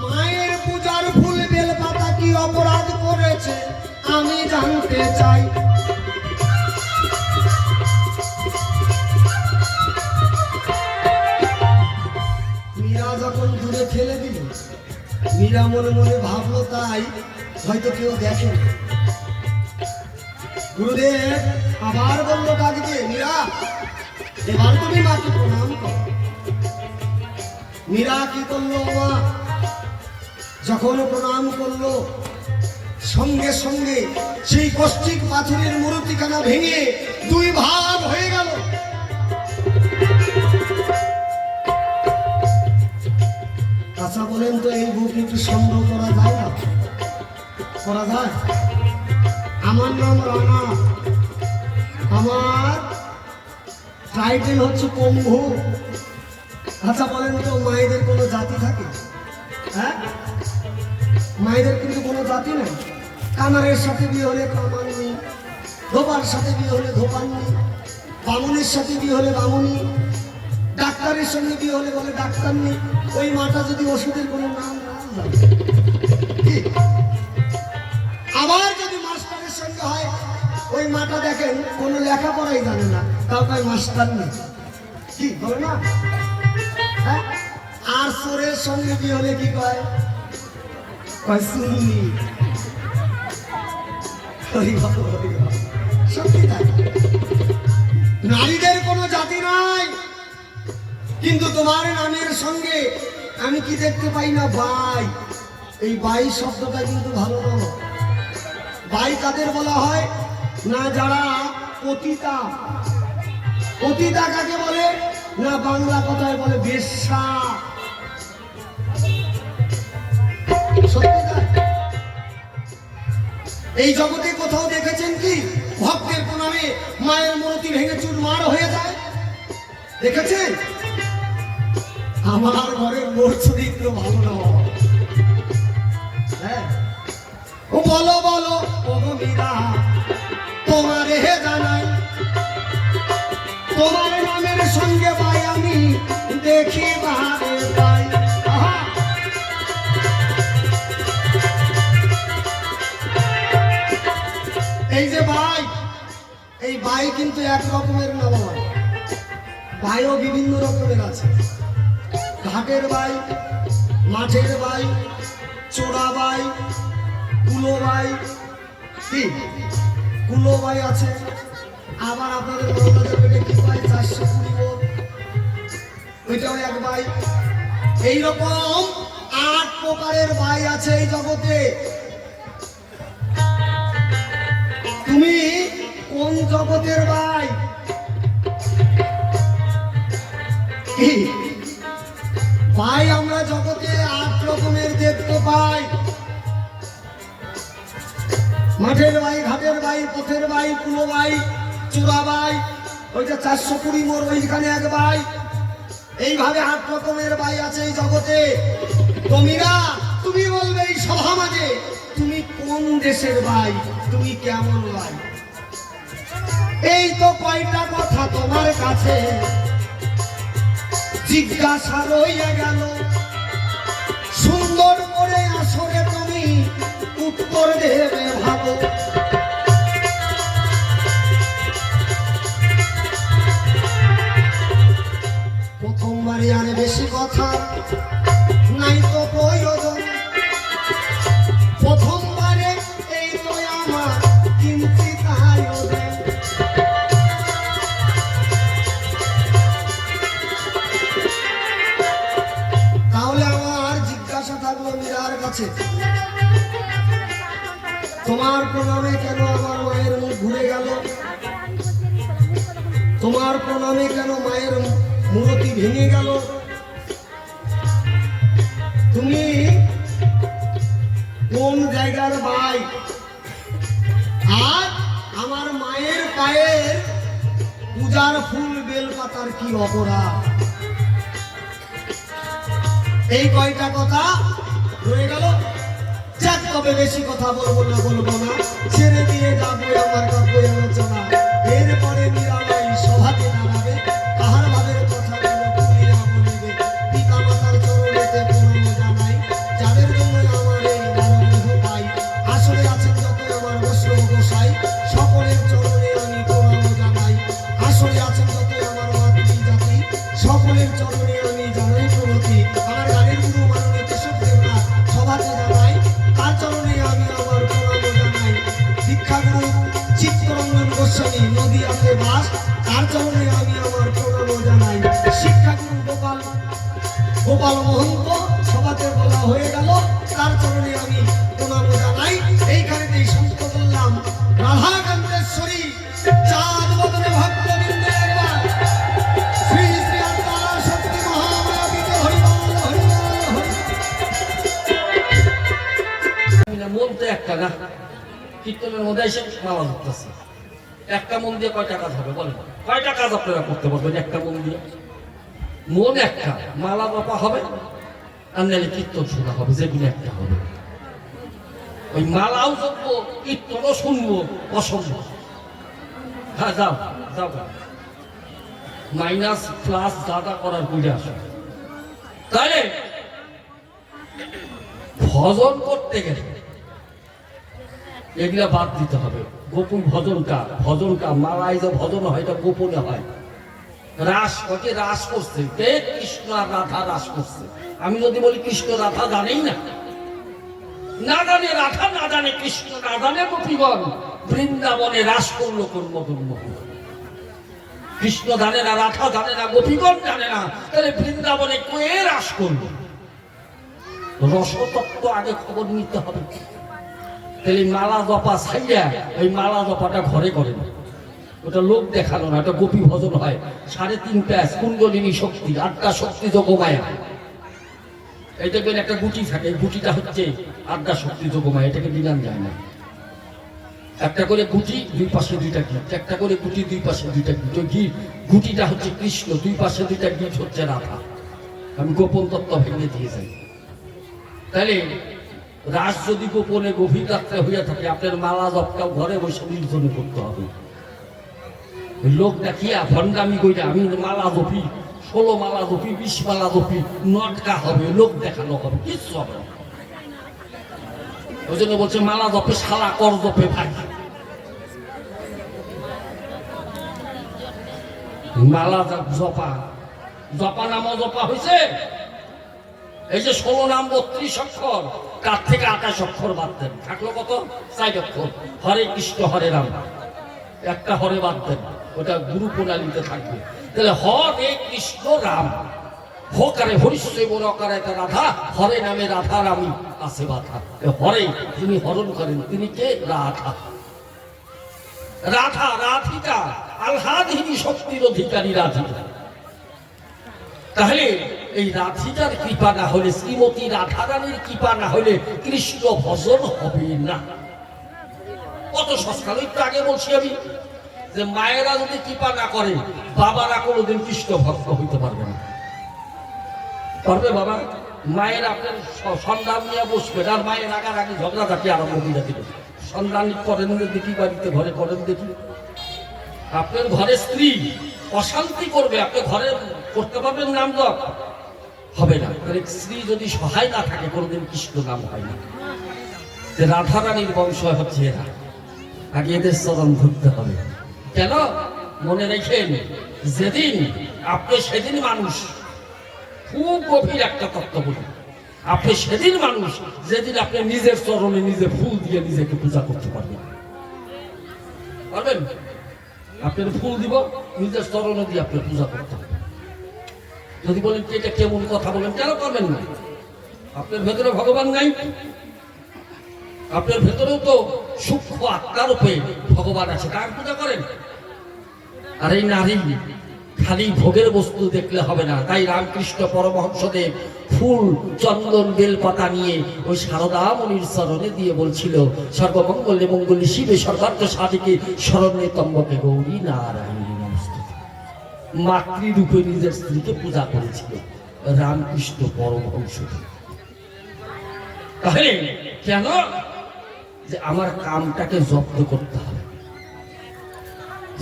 মায়ের পূজার ফুল বেল পাতা কি অপরাধ করেছে আমি জানতে চাই। মীরা যখন দূরে ফেলে দিল, মীরা মনে মনে ভাবলো তাই হয়তো কেউ দেখে। গুরুদেব আবার বললো কাজকে, মীরা এবার তুমি মাকে প্রণাম করো। মীরা কি করলো, মা যখন প্রণাম করলো সঙ্গে সঙ্গে সেই কষ্টিক পাথরের মূর্তিখানা ভেঙে দুই ভাগ হয়ে গেল। আচ্ছা বলেন তো এই বুক একটু সংগ্রহ করা যায় না, করা যায়? আমার নাম রানা, আমার টাইটেল হচ্ছে কম্ভু। আচ্ছা বলেন তো মায়েদের কোনো জাতি থাকে? হ্যাঁ, মায়েদের কিন্তু কোনো জাতি নেই। কামারের সাথে বিয়ে হলে কামান নেই, ধোপার সাথে বিয়ে হলে ধোপান নেই, বামুনের সাথে বিয়ে হলে বামুনি, ডাক্তারের সঙ্গে বিয়ে হলে বলে ডাক্তার নেই। ওই মাটা যদি ওষুধের কোনো নাম না জানে, আবার যদি মাস্টারের সঙ্গে হয় ওই মাটা দেখেন কোনো লেখাপড়াই জানে না, তাও কয় মাস্টার নেই, কি বলে না? হ্যাঁ, আর সোরের সঙ্গে বিয়ে হলে কি কয়? কয় সুন্নি। সত্যি তাই, নারীদের কোনো জাতি নাই, কিন্তু তোমার নামের সঙ্গে আমি কি দেখতে পাই না? বাই। এই বাই শব্দটা কিন্তু ভালো নয়। বাই কাদের বলা হয় না? যারা পতিতা। পতিতা কাকে বলে না? বাংলা কথায় বলে বেশ্যা। সত্যি তাই। এই জগতে কোথাও দেখেছেন কি ভক্তের প্রণামে মায়ের মূর্তি ভেঙে চুরমার হয়ে যায়? দেখেছেন? আমার ঘরের মোর চরিত্র ভালো নয়। হ্যাঁ, ও বলো বলো ও মীরা, তোমারে জানাই, তোমার নামের সঙ্গে ভাই আমি দেখি বারে পাই। এই যে ভাই, এই ভাই কিন্তু এক রকমের না বাবা, ভাইও বিভিন্ন রকমের আছে। ঘাটের ভাই, মাঠের ভাই, চোরা ভাই, কুলো ভাই, কি কুলো ভাই আছে। আবার আপনাদের বড়দের পেটে কি ভাই 420 বোন, ওইটাও এক ভাই। এইরকম 8 প্রকারের ভাই আছে এই জগতে। তুমি কোন জগতের ভাই? কি ভাই আমরা জগতে 8 রকমের দেখতে পাই। মাঠের ভাই, ঘাটের ভাই, পথের ভাই, কুলো ভাই, চোরা ভাই, ওইটা 420 মোড় ওইখানে এক ভাই। এইভাবে 8 রকমের ভাই আছে এই জগতে। তোমরা তুমি বলবে এই সভা মাঝে তুমি কোন দেশের ভাই, তুমি কেমন ভাই? এই তো কয়টা কথা তোমার কাছে জিজ্ঞাসা রইয়া গেল, সুন্দর করে আসরে তুমি উত্তর দেবে ভাবো। প্রথমবারই আনে বেশি কথা নাই তো প্রয়োজন, প্রথমবারে এই তো আমার কিঞ্চিত আয়োজন। তাহলে আমার জিজ্ঞাসা থাকলো মীরার কাছে, তোমার প্রণামে কেন আমার মায়ের মুখ ঘুরে গেল? তোমার প্রণামে কেন মায়ের মূর্তি ভেঙে গেল? তুমি কোন জায়গার ভাই? আর আমার মায়ের পায়ের পূজার ফুল বেলপাতার কি অপরাধ? এই কয়টা কথা রয়ে গেল। যাক, তবে বেশি কথা বলবো না, ছেড়ে দিয়ে যাবো আমার কাব্য আলোচনা। এরপরে মীরাবাই সভাতে দাঁড়াবে, কাহার ভাবের কথাগুলো খুলিয়া বলিবে। পিতা মাতার চরণেতে প্রণাম জানাই, যাদের জন্য আমার এই মানবদেহ পাই। আসলে আছেন যত আমার বৈষ্ণব গোসাই, সকলের চরণে আমি প্রণাম জানাই। আসলে আছেন যত আমার মাতৃ জাতি, সকলের চরণে আমি জানাই প্রণতি। আমার গানের গুরু মাননীয় কেশবদেব নাথ সভাতে জানাই, তার চরণে আমি আমার প্রণাম জানাই। শিক্ষাগুরু চিত্তরঞ্জন গোস্বামী নদিয়াতে বাস, তার চরণে আমি আমার প্রণাম জানাই। শিক্ষাগুরু গোপাল মহন্ত সভাতে বলা হয়ে গেল, তার চরণে আমি প্রণাম জানাই। এইখানেতেই সন্ত বললাম, রাধাকান্তেশ্বরী চাঁদ বদনে ভক্তবৃন্দ একবার শ্রী শ্রী আত্মা শক্তি মহামায়াবিতে হরিবল হরিবল হরি। মন তো একটা না, কীর্তনের মধ্যে এসে মালা ধরতেছে। একটা মন দিয়ে কয়টা কাজ হবে বলেন? কয়টা কাজ আপনারা করতে পারবেন একটা মন দিয়ে? মন একটা, মালা বাপা হবে আর নাহলে কীর্তন শোনা হবে, যেগুলো একটা হবে। ওই মালাও জপবো, কীর্তনও শুনবো, অসম্ভব। হ্যাঁ, যাও যাও, মাইনাস প্লাস দাদা করার বুঝে আসো। তাহলে ভজন করতে গেলে এগুলা বাদ দিতে হবে। গোপন ভজনটা মালায় যে ভজন হয় এটা গোপনে হয়। রাস ওকে রাস করছে কে? কৃষ্ণ আর রাধা রাস করছে। আমি যদি বলি কৃষ্ণ রাধা জানেই না, না জানে রাধা, না জানে কৃষ্ণ, না জানে গোপীগণ বৃন্দাবনে রাস করলো কোন মদন মোহন। কৃষ্ণ জানে না, রাধা জানে না, গোপীগণ জানে না, তাহলে বৃন্দাবনে কে রাস করলো? রসতত্ত্ব আগে খবর নিতে হবে। তাহলে মালা জপা ছাইয়া এই মালা জপাটা ঘরে করেন, ওটা লোক দেখানো না, ওটা গোপী ভজন হয়। 3.5 প্যাচ কুণ্ডলিনী শক্তি, 8টা শক্তি যোগমায়া। এই দেখবেন একটা গুটি থাকে, এই গুটিটা হচ্ছে 8টা শক্তি যোগমায়া, এটাকে বিধান যায় না। একটা করে গুটি, দুই পাশে 2টা গীত, একটা করে গুটি, দুই পাশে 2টা গীত। ওই গীত গুটিটা হচ্ছে কৃষ্ণ, দুই পাশে 2টা গীত হচ্ছে রাধা। আমি গোপন তত্ত্ব ভেঙে দিয়ে যাই। তাহলে রাস যদি গোপনে গভীর রাত্রে হইয়া থাকে, আপনার মালা জপটাও ঘরে বসে নির্জনে করতে হবে। লোক দেখিয়া ভণ্ডামি কইরা আমি মালা জপি, 16 মালা জপি, 20 মালা জপি, নটকা হবে, লোক দেখানো হবে, কিচ্ছু হবে না। ওই জন্য বলছে মালা জপে শালা কর জপে ভাই। মালা জপা জপা নামও জপা হয়েছে। এই যে 16 নাম 32 অক্ষর, তার থেকে 28 অক্ষর বাদ দেন, থাকলো কত? 4 অক্ষর। হরে কৃষ্ণ হরে রাম, একটা হরে বাদ দেন, ওটা গুরু প্রণালীতে থাকবে। তাহলে হরে কৃষ্ণ রাম, হকারে হরিশ্চয় বরকারে রাধা, হরে নামে রাধা রামী আছে বাধা। হরে যিনি হরণ করেন তিনি কে? রাধা। রাধা রাধিকা, আহ্লাদিনী শক্তির অধিকারী রাধিকা। তাহলে এই রাধিকার কৃপা না হলে, শ্রীমতী রাধারানীর কৃপা না হলে কৃষ্ণ ভজন হবে না। কত সস্তা। একটু আগে বলছি আমি যে মায়েরা যদি কৃপা না করে, বাবারা কোনোদিন কৃষ্ণ ভক্ত হইতে পারবে না। পারবে বাবা? মায়ের আপনার সন্ধান নিয়ে বসবে, আর মায়ের রাগারাগি ঝগড়াঝাটি আরম্ভ করে দিবে। সন্ধান করেন দেখি, বাড়িতে ঘরে করেন দেখি। আপনার ঘরে স্ত্রী অশান্তি করবে, আপনি ঘরে করতে পারবেন নাম জপ? হবে না। স্ত্রী যদি সহায় না থাকে কোনোদিন কৃষ্ণ নাম হয় না। রাধারানীর বংশ হচ্ছে এরা, আগে এদের চরণ ধরতে হবে। কেন? মনে রেখেন, যেদিন আপনি সেদিন মানুষ, খুব গভীর একটা তত্ত্ব বলি, আপনি সেদিন মানুষ যেদিন আপনি নিজের চরণে নিজে ফুল দিয়ে নিজেকে পূজা করতে পারবেন। পারবেন? আপনার ফুল দিব, নিজের চরণে দিয়ে আপনি পূজা করতে হবে। যদি বলেন কি এটা কেমন কথা বলেন, কেন পারবেন না? আপনার ভেতরে ভগবান নাই? আপনার ভেতরেও তো সূক্ষ্ম আত্মার রূপে ভগবান আছে, তার পূজা করেন। আর এই নারী খালি ভোগের বস্তু দেখলে হবে না। তাই রামকৃষ্ণ পরমহংসদেব ফুল, চন্দন, বেলপাতা নিয়ে ওই সারদা মুনির চরণে দিয়ে বলছিল, সর্বমঙ্গলে মঙ্গলে শিবে সর্বার্থ সাধিকে শরণ্যে ত্র্যম্বকে গৌরী নারায়ণী নমস্তুতে। মাতৃরূপে নিজের স্ত্রীকে পূজা করেছিল রামকৃষ্ণ পরমহংসদেব। তাহলে কেন? যে আমার কামটাকে জব্দ করতে হবে।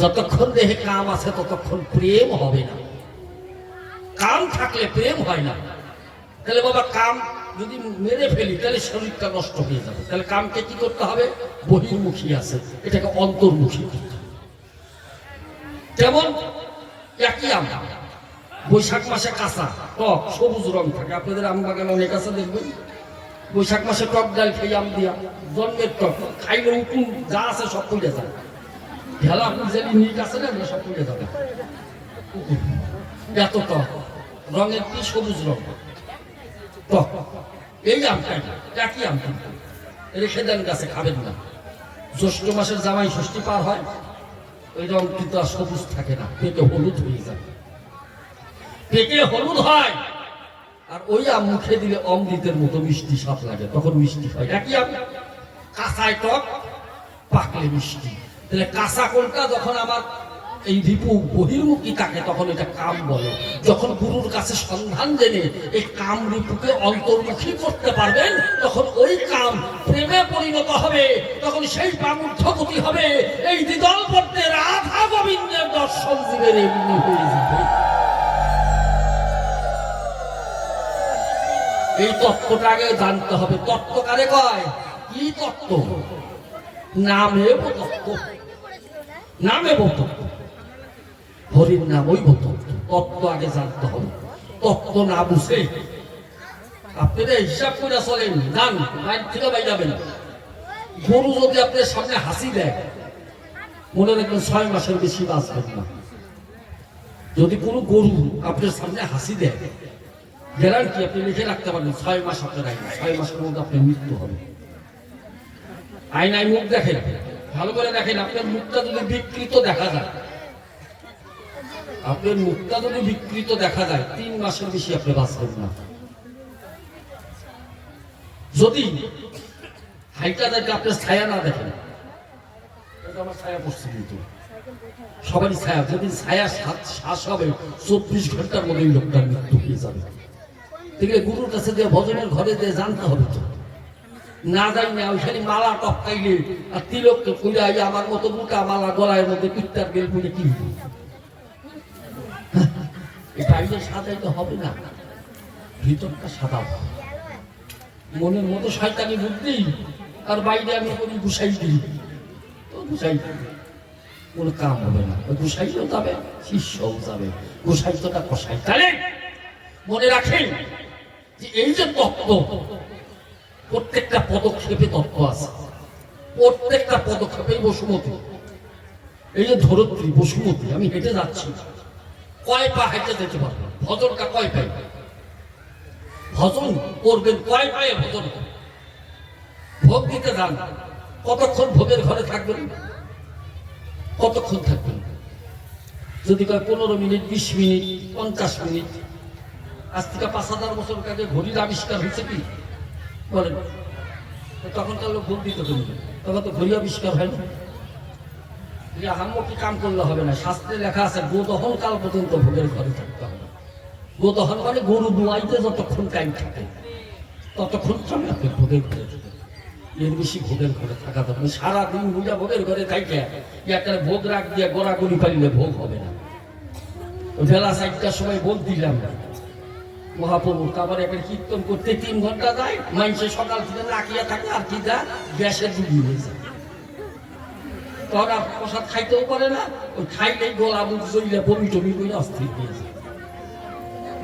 যতক্ষণ দেহে কাম আছে ততক্ষণ প্রেম হবে না। কাম থাকলে প্রেম হয় না। তাহলে বাবা কাম যদি মেরে ফেলি তাহলে শরীরটা নষ্ট হয়ে যাবে। তাহলে কামকে কি করতে হবে? বহির্মুখী আছে, এটাকে অন্তর্মুখী করতে হবে। যেমন একই আম, বৈশাখ মাসে কাঁচা টক সবুজ রং থাকে। আপনাদের আম বাগান অনেক আছে, দেখবেন বৈশাখ মাসে টক ডাল খেয়ে আম দিয়া, জন্মের টক খাইলে উকুন যা আছে সব পড়ে যায়। ঢেলা পুজেলি নিট আছে না, সব পড়ে যাবে। এত টক রঙের কি সবুজ রং টক। এই আমটাই একই আম, কিন্তু রেখে দেন গাছে, খাবেন না। জ্যৈষ্ঠ মাসের জামাই ষষ্ঠী পার হয়, ওই রং কিন্তু আর সবুজ থাকে না, পেটে হলুদ হয়ে যায়, পেটে হলুদ হয়। আর ওই আম মুখে দিলে অমৃতের মতো মিষ্টি স্বাদ লাগে, তখন মিষ্টি হয়। একই আম, কাঁচায় টক, পাকলে মিষ্টি। তাহলে কাঁচা কোনটা? যখন আমার এই রিপু বহির্মুখী থাকে তখন এটা কাম বলে। যখন গুরুর কাছে সন্ধান জেনে এই কাম রিপুকে অন্তর্মুখী করতে পারবেন, তখন ওই কাম প্রেমে পরিণত হবে, তখন সেই কাম ঊর্ধ্বগতি হবে। এই দ্বিদল পড়তে রাধা গোবিন্দের দর্শন জীবের এমনি হয়ে যাবে। এই তত্ত্বটা আগে জানতে হবে। তত্ত্ব কারে কয়? কি তত্ত্ব? নামে তত্ত্ব, নামে তত্ত্ব, হরির নাম ওই তত্ত্ব। তত্ত্ব আগে জানতে হবে, তত্ত্ব না বুঝে আপনারা হিসাব করে চলেন, যান মাইন্ড থেকে বাই যাবেন। গরু যদি আপনার সামনে হাসি দেয়, মনে রাখবেন 6 মাসের বেশি বাঁচবেন না। যদি কোনো গরু আপনার সামনে হাসি দেয়, গ্যারান্টি আপনি লিখে রাখতে পারেন 6 মাস আপনার আইন, 6 মাসের মধ্যে আপনার মৃত্যু হবে। আয়নায় মুখ দেখেন, ভালো করে দেখেন, আপনার মুখটা যদি বিকৃত দেখা যায়, আপনার মুখটা যদি বিকৃত দেখা যায় 3 মাসের বেশি আপনি বাঁচবেন না। যদি হাইটা দেখে আপনার ছায়া না দেখেন, আমার ছায়া পড়ছে কিন্তু সবারই ছায়া, যদি ছায়া শ্বাস হবে 24 ঘন্টার মধ্যে লোকটার মৃত্যু হয়ে যাবে। ঠিক আছে, গুরুর কাছে যে ভজনের ঘরে যে জানতে হবে তো, না যাই না ওইখানে মালা টপকাইলে আর তিলককে কইরা আমার মতো মোটা মালা গলায় মধ্যে পিত্তার বেল পুড়ে কি বাইরে সাজাইতে হবে না, ভিতরটা সাদাও। মনের মতো শয়তানি বুদ্ধি, আর বাইরে আমি করি গুছাই দিই, তো গুছাই কোনো কাম হবে না। ওই গুছাইতেও যাবে, শিষ্যও যাবে, গুছাইতোটা কষাই। তাহলে মনে রাখেন যে এই যে তত্ত্ব, প্রত্যেকটা পদক্ষেপে তত্ত্ব আছে, প্রত্যেকটা পদক্ষেপেই বসুমতী। এই যে ধরত্রী বসুমতী, আমি হেঁটে যাচ্ছি, কয় পা হেঁটে যেতে পারবো? ভজনটা কয় পাই? ভজন করবেন কয় পায়ে? ভজন ভোগ দিতে যান, কতক্ষণ ভোগের ঘরে থাকবেন? কতক্ষণ থাকবেন? যদি কয় 15 মিনিট, 20 মিনিট, 50 মিনিট। আজ থেকে 5000 বছর আগে ঘড়ির আবিষ্কার হয়েছে কি বলেন? তখন তো লোক ভোগ দিতে করবে, তখন তো ঘড়ি আবিষ্কার হয় না। হাম্মকি কাম করলে হবে না, শাস্ত্রে লেখা আছে গোদহন কাল পর্যন্ত ভোগের ঘরে থাকতে হবে। গোদহন মানে গরু দুয়াইতে যতক্ষণ টাইম থাকে ততক্ষণ চলে আপনি ভোগের ঘরে থাকবে। এর বেশি ভোগের ঘরে থাকা যাবে সারাদিন বুঝা ভোগের ঘরে থাকবে, একটা ভোগ রাখ দিয়ে গোড়াগুড়ি পাইলে ভোগ হবে না। বেলা 4টার সময় ভোগ দিলাম মহাপ্রভু, তারপরে একটা কীর্তন করতে 3 ঘন্টা যায়, মানুষের সকাল থেকে নাকিয়া থাকে আর কি যা গ্যাসের ডুবি হয়ে যায়। তখন আর প্রসাদ খাইতেও পারে না, ওই খাইলেই গোলা মুখ জ্বলে বমি টমি করে অস্থির হয়ে যায়।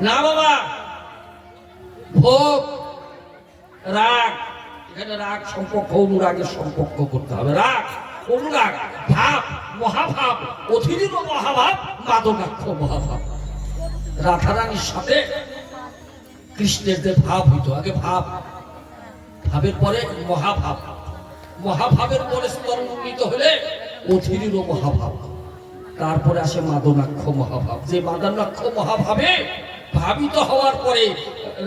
না বাবা, ভোগ রাগ, এখানে রাগ সম্পর্ক অনুরাগের সম্পর্ক করতে হবে। রাগ অনুরাগ ভাব, মহাভাব, অধীর মহাভাব, মাদকাক্ষ মহাভাব। রাধারানীর সাথে কৃষ্ণের যে ভাব হইতো, আগে ভাব, ভাবের পরে মহাভাব, মহাভাবের পরে স্তর উন্নীত হলে অধীর মহাভাব, তারপরে আসে মাদনাক্ষ মহাভাব। যে মাদনাক্ষ মহাভাবে ভাবিত হওয়ার পরে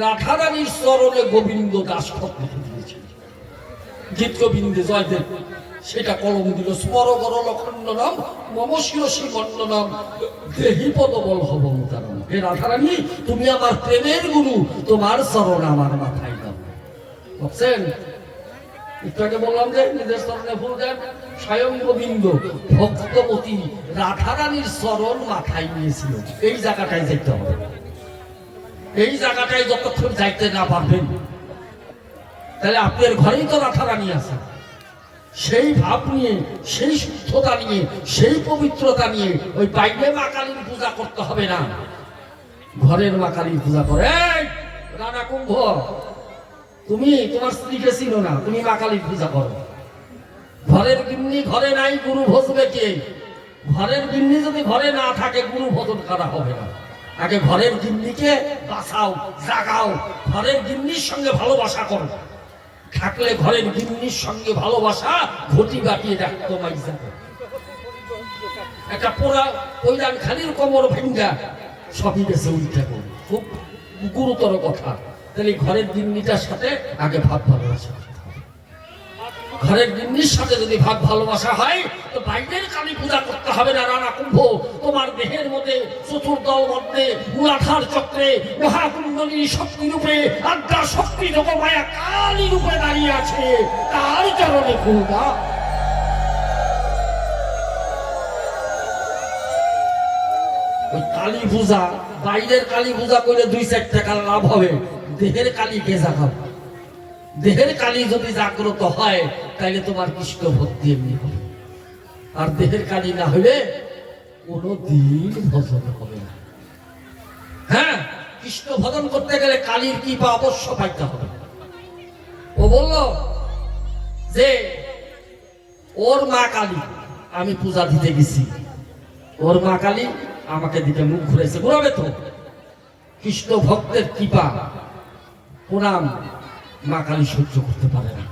রাধারানীর চরণে গোবিন্দ দাস লিখে দিয়েছিল, গীত গোবিন্দে জয়দেব সেটা কলম দিল, স্মর কর লখণ্ডনম মম শিরসি মণ্ডনম দেহি পদবল হব মুদারম। হে রাধারানী, তুমি আমার প্রেমের গুরু, তোমার চরণ আমার মাথায় দাও। বুঝছেন? একটু আগে বললাম যে নিজের চরণে ফুল দেন, স্বয়ং গোবিন্দ ভক্তবতী রাধারানীর চরণ মাথায় নিয়েছিল। এই জায়গাটায় যেতে হবে, এই জায়গাটায় যতক্ষণ যাইতে না পারবেন, তাহলে আপনার ঘরেই তো রাধারানী আছে। সেই ভাব নিয়ে, সেই শুদ্ধতা নিয়ে, সেই পবিত্রতা নিয়ে ওই বাইরে মা কালীর পূজা করতে হবে না, ঘরের মা কালীর পূজা করে। রানা কুম্ভ, তুমি তোমার স্ত্রীকে চিনো না, তুমি মা কালীর পূজা করো। ঘরের গিন্নি ঘরে নাই, গুরু ভজবে কে? ঘরের গিন্নি যদি ঘরে না থাকে, গুরু ভজন করা হবে না। আগে ঘরের গিন্নিকে বাঁচাও, জাগাও, ঘরের গিন্নির সঙ্গে ভালোবাসা করো। থাকলে ঘরের গিন্নির সঙ্গে ভালোবাসা ঘটি বাটিয়ে রাখতো মাই যাবে। একটা পোড়া পৈরান খালির কোমর ভেঙ্গা সবই গেছে উল্টে, খুব গুরুতর কথা। তাহলে ঘরের গিন্নিটার সাথে আগে ভাব ভালোবাসা, ঘরের গিন্নির সাথে যদি ভাব ভালোবাসা হয় তো বাইরের কালী পূজা করতে হবে না। রানা কুম্ভ, তোমার দেহের মধ্যে চতুর্দল মধ্যে মূলাধার চক্রে মহাকুণ্ডলী শক্তি রূপে আদ্যা শক্তি যোগমায়া কালী রূপে দাঁড়িয়ে আছে, তার চরণে ফুল দাও। ওই কালী পূজা, বাইরের কালী পূজা করে 2-4 টাকা লাভ হবে, দেহের কালী কে জাগাবে? দেহের কালী যদি জাগ্রত হয় তাহলে তোমার কৃষ্ণ ভক্তি এমনি হবে, আর দেহের কালী না হলে কোনো দিন ভজন হবে না। হ্যাঁ, কৃষ্ণ ভজন করতে গেলে কালীর কৃপা অবশ্য পাইতে হবে। ও বলল যে ওর মা কালী, আমি পূজা দিতে গেছি, ওর মা কালী আমাকে দিকে মুখ ঘুরেছে, ঘুরাবে তো। কৃষ্ণ ভক্তের কৃপা প্রণাম মা কালী সহ্য করতে পারে না।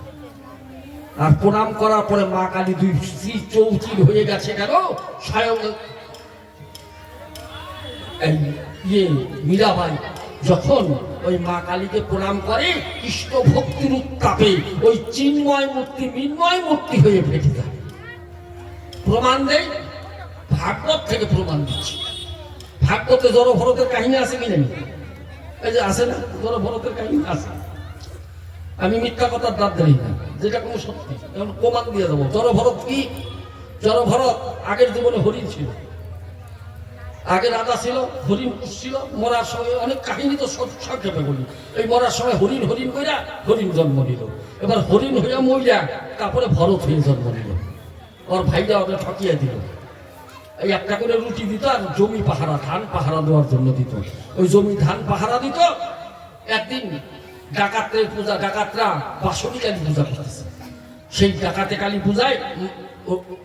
আর প্রণাম করার পরে মা কালী দুই শ্রী চৌচির হয়ে গেছে কেন, স্বয়ং মীরাবাই যখন ওই মা কালীকে প্রণাম করে, কৃষ্ণ ভক্তির উত্তাপে ওই চিন্ময় মূর্তি মিন্ময় মূর্তি হয়ে ফেটে যায়। প্রমাণ দেয়, ভাগবত থেকে প্রমাণ দিচ্ছে। ভাগবতে জড়ভরতের কাহিনী আছে কি নেই? এই যে আছে না, জড়ভরতের কাহিনী আছে। আমি মিথ্যা কথার দাঁত দেই না, যেটা কোনো সত্যি, এখন প্রমাণ দিয়ে দেবো। জড়ভরত কি? জড়ভরত আগের জীবনে হরিণ ছিল, আগে রাজা ছিল, হরিণ পুষছিল। মরার সময় অনেক কাহিনী তো সংক্ষেপে বলি। এই মরার সময় হরিণ হরিণ কইরা হরিণ জন্ম নিল। এবার হরিণ হইয়া মইলা তারপরে ভরত হয়ে জন্ম নিল। ওর ভাইরা ওকে ঠকিয়ে দিল। এই একটা করে রুটি দিত আর জমি পাহারা, ধান পাহারা দেওয়ার জন্য দিত। ওই জমি ধান পাহারা দিত। একদিন ডাকাতের পূজা, ডাকাতরা বাসন্তী কালী পূজা করতেছে। সেই ডাকাতে কালী পূজায়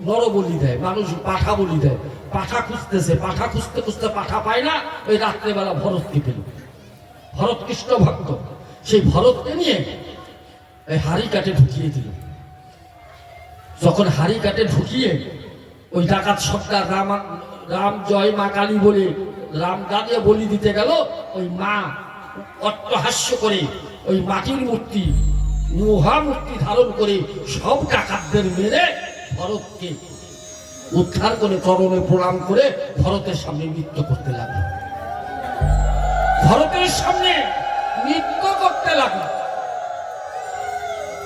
নর বলি দেয়, মানুষ পাঠা বলি দেয়। পাঠা খুঁজতেছে, পাঠা খুঁজতে খুঁজতে পাঠা পায় না। ওই রাত্রেবেলা ভরতকে পেল। ভরত কৃষ্ণ ভক্ত, সেই ভরতকে নিয়ে এই হাড়ি কাটে ঢুকিয়ে দিল। যখন হাড়ি কাটে ঢুকিয়ে ওই ডাকাত সর্দার রাম জয় মা কালী বলে রাম দাঁড়িয়ে বলি দিতে গেল, ওই মা অট্টহাস্য করে ওই মাটির মূর্তি, মহামূর্তি ধারণ করে সব ডাকাতদের মেরে ভরতকে উদ্ধার করে চরণে প্রণাম করে ভরতের সামনে নৃত্য করতে লাগলো। ভরতের সামনে নৃত্য করতে লাগলো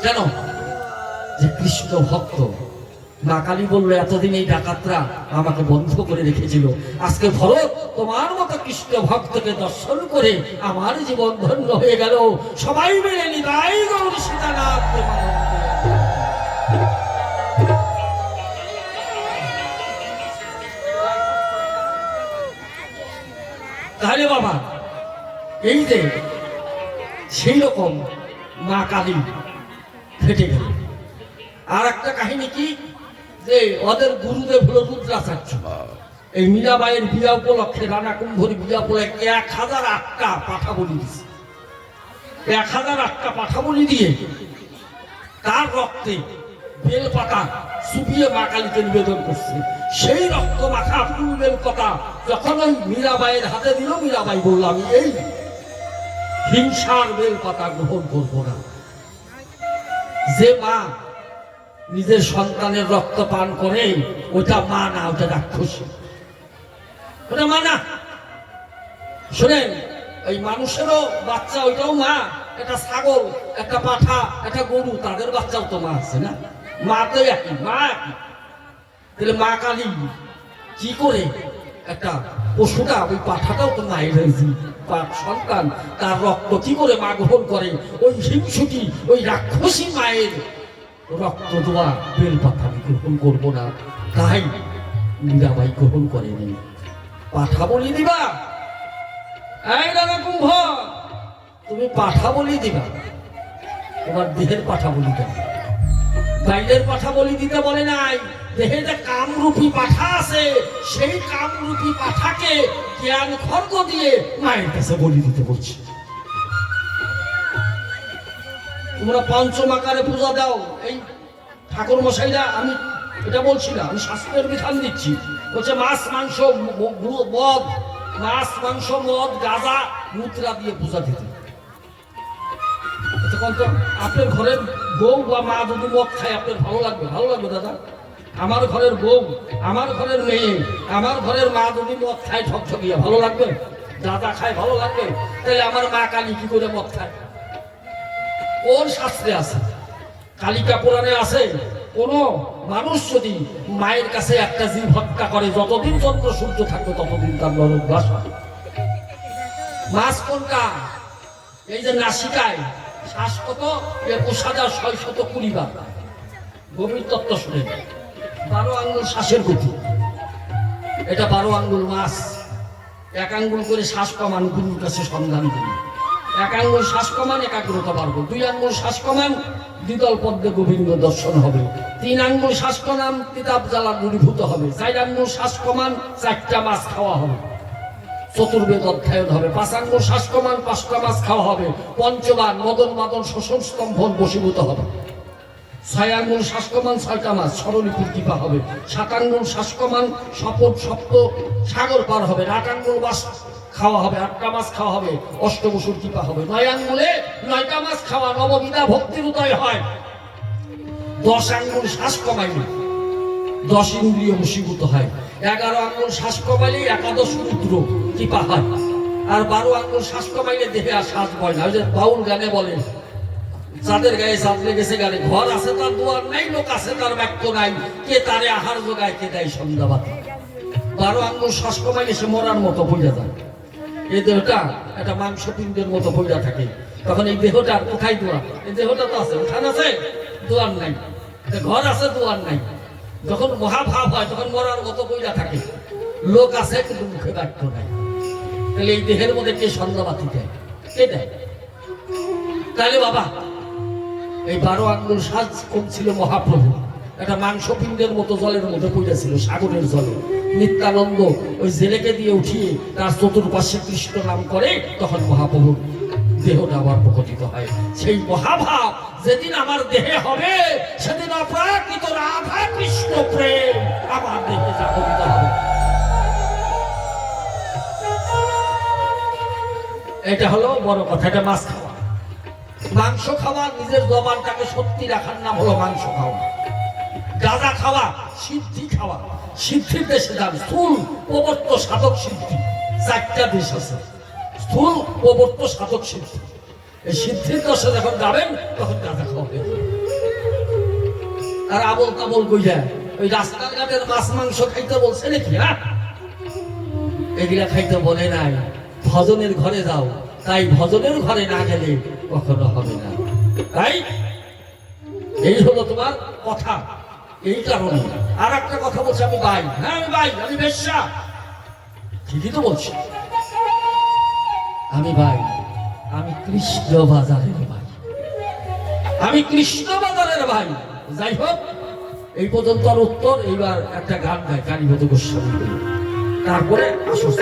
কেন? যে কৃষ্ণ ভক্ত। মা কালী বললো, এতদিন এই ডাকাতরা আমাকে বন্ধ করে রেখেছিল, আজকে ভরত তোমার মতো কৃষ্ণ ভক্তকে দর্শন করে আমার জীবন ধন্য হয়ে গেল। সবাই মিলে নিতাই গৌর সীতানাথ তাহলে বাবা, এই যে সেই রকম মা কালী ফেটে গেল। আর একটা কাহিনী কি, যে ওদের গুরুদেব হলো রুদ্রাচার্য। এই মীরাবাইয়ের বিয়া উপলক্ষে, রানা কুম্ভর বিয়া উপলক্ষে 1008টা পাঠা বলি দিয়েছে। 1008টা পাঠা বলি দিয়ে তার রক্তে বেল পাতা চুপিয়ে মা কালীকে নিবেদন করছে। সেই রক্ত মাখা ফুল বেল পাতা যখন ওই মীরাবাইয়ের হাতে দিল, মীরাবাই বলল, আমি এই হিংসার বেল পাতা গ্রহণ করবো না। যে মা নিজের সন্তানের রক্ত পান করে, ওটা মা না, ওটা রাক্ষসী, ওটা মা না। শোনেন, ওই মানুষেরও বাচ্চা ওইটাও মা। একটা ছাগল, একটা পাঠা, একটা গরু, তাদের বাচ্চাও তো মা আছে না? মা তো একই, মা একই। তাহলে মা কালী কি করে একটা পশুটা, ওই পাঠাটাও তো মায়ের হয়েছে সন্তান, তার রক্ত কি করে মা গ্রহণ করে? ওই হিংসুটি, ওই রাক্ষসী মায়ের রক্ত দেওয়া বেল পাতা আমি গ্রহণ করবো না। তাই মীরাবাই গ্রহণ করেনি। পাঠা বলি দিবা? এই রানা কুম্ভ, তুমি পাঠা বলি দিবা, তোমার দেহের পাঠা বলি দেবা। বাইরের পাঠা বলি দিতে বলে নাই। দেহে যে কামরূপী পাঠা আছে, সেই কামরূপী পাঠাকে জ্ঞান খর্গ দিয়ে মায়ের কাছে বলি দিতে বলছি। তোমরা পঞ্চম আকারে পূজা দাও। এই ঠাকুর মশাইরা, আমি এটা বলছি না, আমি শাস্ত্রের বিধান দিচ্ছি। বলছে মাছ মাংস মদ, মাছ মাংস মদ গাঁজা মুদ্রা দিয়ে পূজা দিতে। আপনার ঘরের বউ বা মা যদি মদ খায়, আপনার ভালো লাগবে? ভালো লাগবে দাদা? আমার ঘরের বউ, আমার ঘরের মেয়ে, আমার ঘরের মা যদি মদ খায় ঠকঠকিয়া, ভালো লাগবে? দাদা খায়, ভালো লাগবে? তাহলে আমার মা কালী কি করে মদ খায়? কোন শাস্ত্রে আছে? কালিকা পুরাণে আছে, কোন মানুষ যদি মায়ের কাছে একটা জীব হত্যা করে, যতদিন চন্দ্র সূর্য থাকবে ততদিন তার নরকবাস হয়। মাছ কোনটা? এই যে নাসিকায় শ্বাস কত? 21,620 বার। গভীর তত্ত্ব শুনে 12 আঙ্গুল শ্বাসের গতি, এটা 12 আঙ্গুল মাস। 1 আঙ্গুল করে শ্বাস কমান, গুরুর কাছে সন্ধান দিন। 1 আঙ্গুল শ্বাস কমান, একাগ্রতা বাড়বো। 2 আঙ্গুল শ্বাস কমান, দ্বিদল পদ্মে গোবিন্দ দর্শন হবে। 3 আঙ্গুল শ্বাস কমান, তিতাব জ্বালা দূরীভূত হবে। 4 আঙ্গুল শ্বাস কমান, 4টা মাছ খাওয়া হবে, চতুর্বেদ অধ্যয়ন হবে। 5 আঙ্গুল শ্বাস কমান, 5টা মাছ খাওয়া হবে। পঞ্চবার মদন মাদন শোষণ স্তম্ভন বশীভূত হবে। 6 আঙ্গুল শ্বাস কমান, 6টা মাছ সরলীপুর কৃপা হবে। 7 আঙ্গুল শ্বাস কমান, শপথ সপ্ত সাগর পার হবে। 8 আঙ্গুল মাছ খাওয়া হবে, 8টা মাছ খাওয়া হবে, অষ্টবসুর কৃপা হবে। 9 আঙ্গুলে 9টা মাছ খাওয়া, নববিধা ভক্তির উদয় হয়। 10 আঙ্গুল শ্বাস কমাইলে 10 ইন্দ্রিয় বশীভূত হয়। 11 আঙ্গুল শ্বাস কমাইলে 11 রুদ্র কৃপা হয়। আর 12 আঙ্গুল শ্বাস কমাইলে দেহে আর শ্বাস বয় না। ওই যে বাউল গানে বলে, যাদের গায়ে চাঁদ লেগেছে গানে, ঘর আছে তার দুয়ার নাই, লোক আছে তার বাক্য নাই, কে তারে আহার যোগায়, কে দেয় সন্ধ্যাবাতি। 12 আঙ্গুল শ্বাস কমাইলে সে মরার মতো পড়ে যায়। এই দেহটা একটা মাংসপিণ্ডের মতো পড়ে থাকে। তখন এই দেহটার কোথায় দুয়ার? এই দেহটা তো আছে, উঠান আছে, দুয়ার নাই। ঘর আছে, দুয়ার নাই। যখন মহাভাব হয় তখন মরার মতো পড়ে থাকে, লোক আছে কিন্তু মুখে বাক্য নাই। তাহলে এই দেহের মধ্যে কে সন্ধ্যাবাতি দেয়? কে দেয়? তাহলে বাবা এই 12 আঙ্গুল শ্বাস কম ছিল মহাপ্রভু, একটা মাংসপিণ্ডের মতো জলের মধ্যে পড়েছিল, সাগরের জলে। নিত্যানন্দ ওই জেলেকে দিয়ে উঠিয়ে তার চতুর্পাশে কৃষ্ণ নাম করে, তখন মহাপ্রভুর দেহটা আবার প্রকটিত হয়। সেই মহাভাব যেদিন আমার দেহে হবে, সেদিন অপ্রাকৃত রাধা কৃষ্ণ প্রেম আমার দেহে জাগরিত হবে। এটা হলো বড় কথা। এটা মাছ খাওয়া, মাংস খাওয়া, নিজের জবানটাকে সত্যি রাখার নাম হলো মাংস খাওয়া। গাঁজা খাওয়া, সিদ্ধি খাওয়া। সিদ্ধির দেশে যান, স্থূল প্রবর্ত সাধক সিদ্ধি, 4টা দেশ আছে, স্থূল প্রবর্ত সাধক সিদ্ধি। এই সিদ্ধির দেশে যখন যাবেন তখন গাঁজা খাওয়া হবে। আর আবল তাবল কইয়া ওই রাস্তাঘাটের মাছ মাংস খাইতে বলছে নাকি? হ্যাঁ, এগুলা খাইতে বলে নাই। ভজনের ঘরে যাও, তাই ভজনের ঘরে না গেলে কখনো হবে না। তাই এই হলো তোমার কথা। এই কারণে আর একটা কথা বলছি, আমি ভাই, হ্যাঁ আমি ভাই, আমি বেশ্যা, ঠিকই তো বলছি। আমি ভাই, আমি কৃষ্ণ বাজারের ভাই, আমি কৃষ্ণ বাজারের ভাই। যাই হোক, এই পর্যন্ত আর উত্তর। এইবার একটা গান গায় কালীপদ গোস্বামী, তারপরে আসর।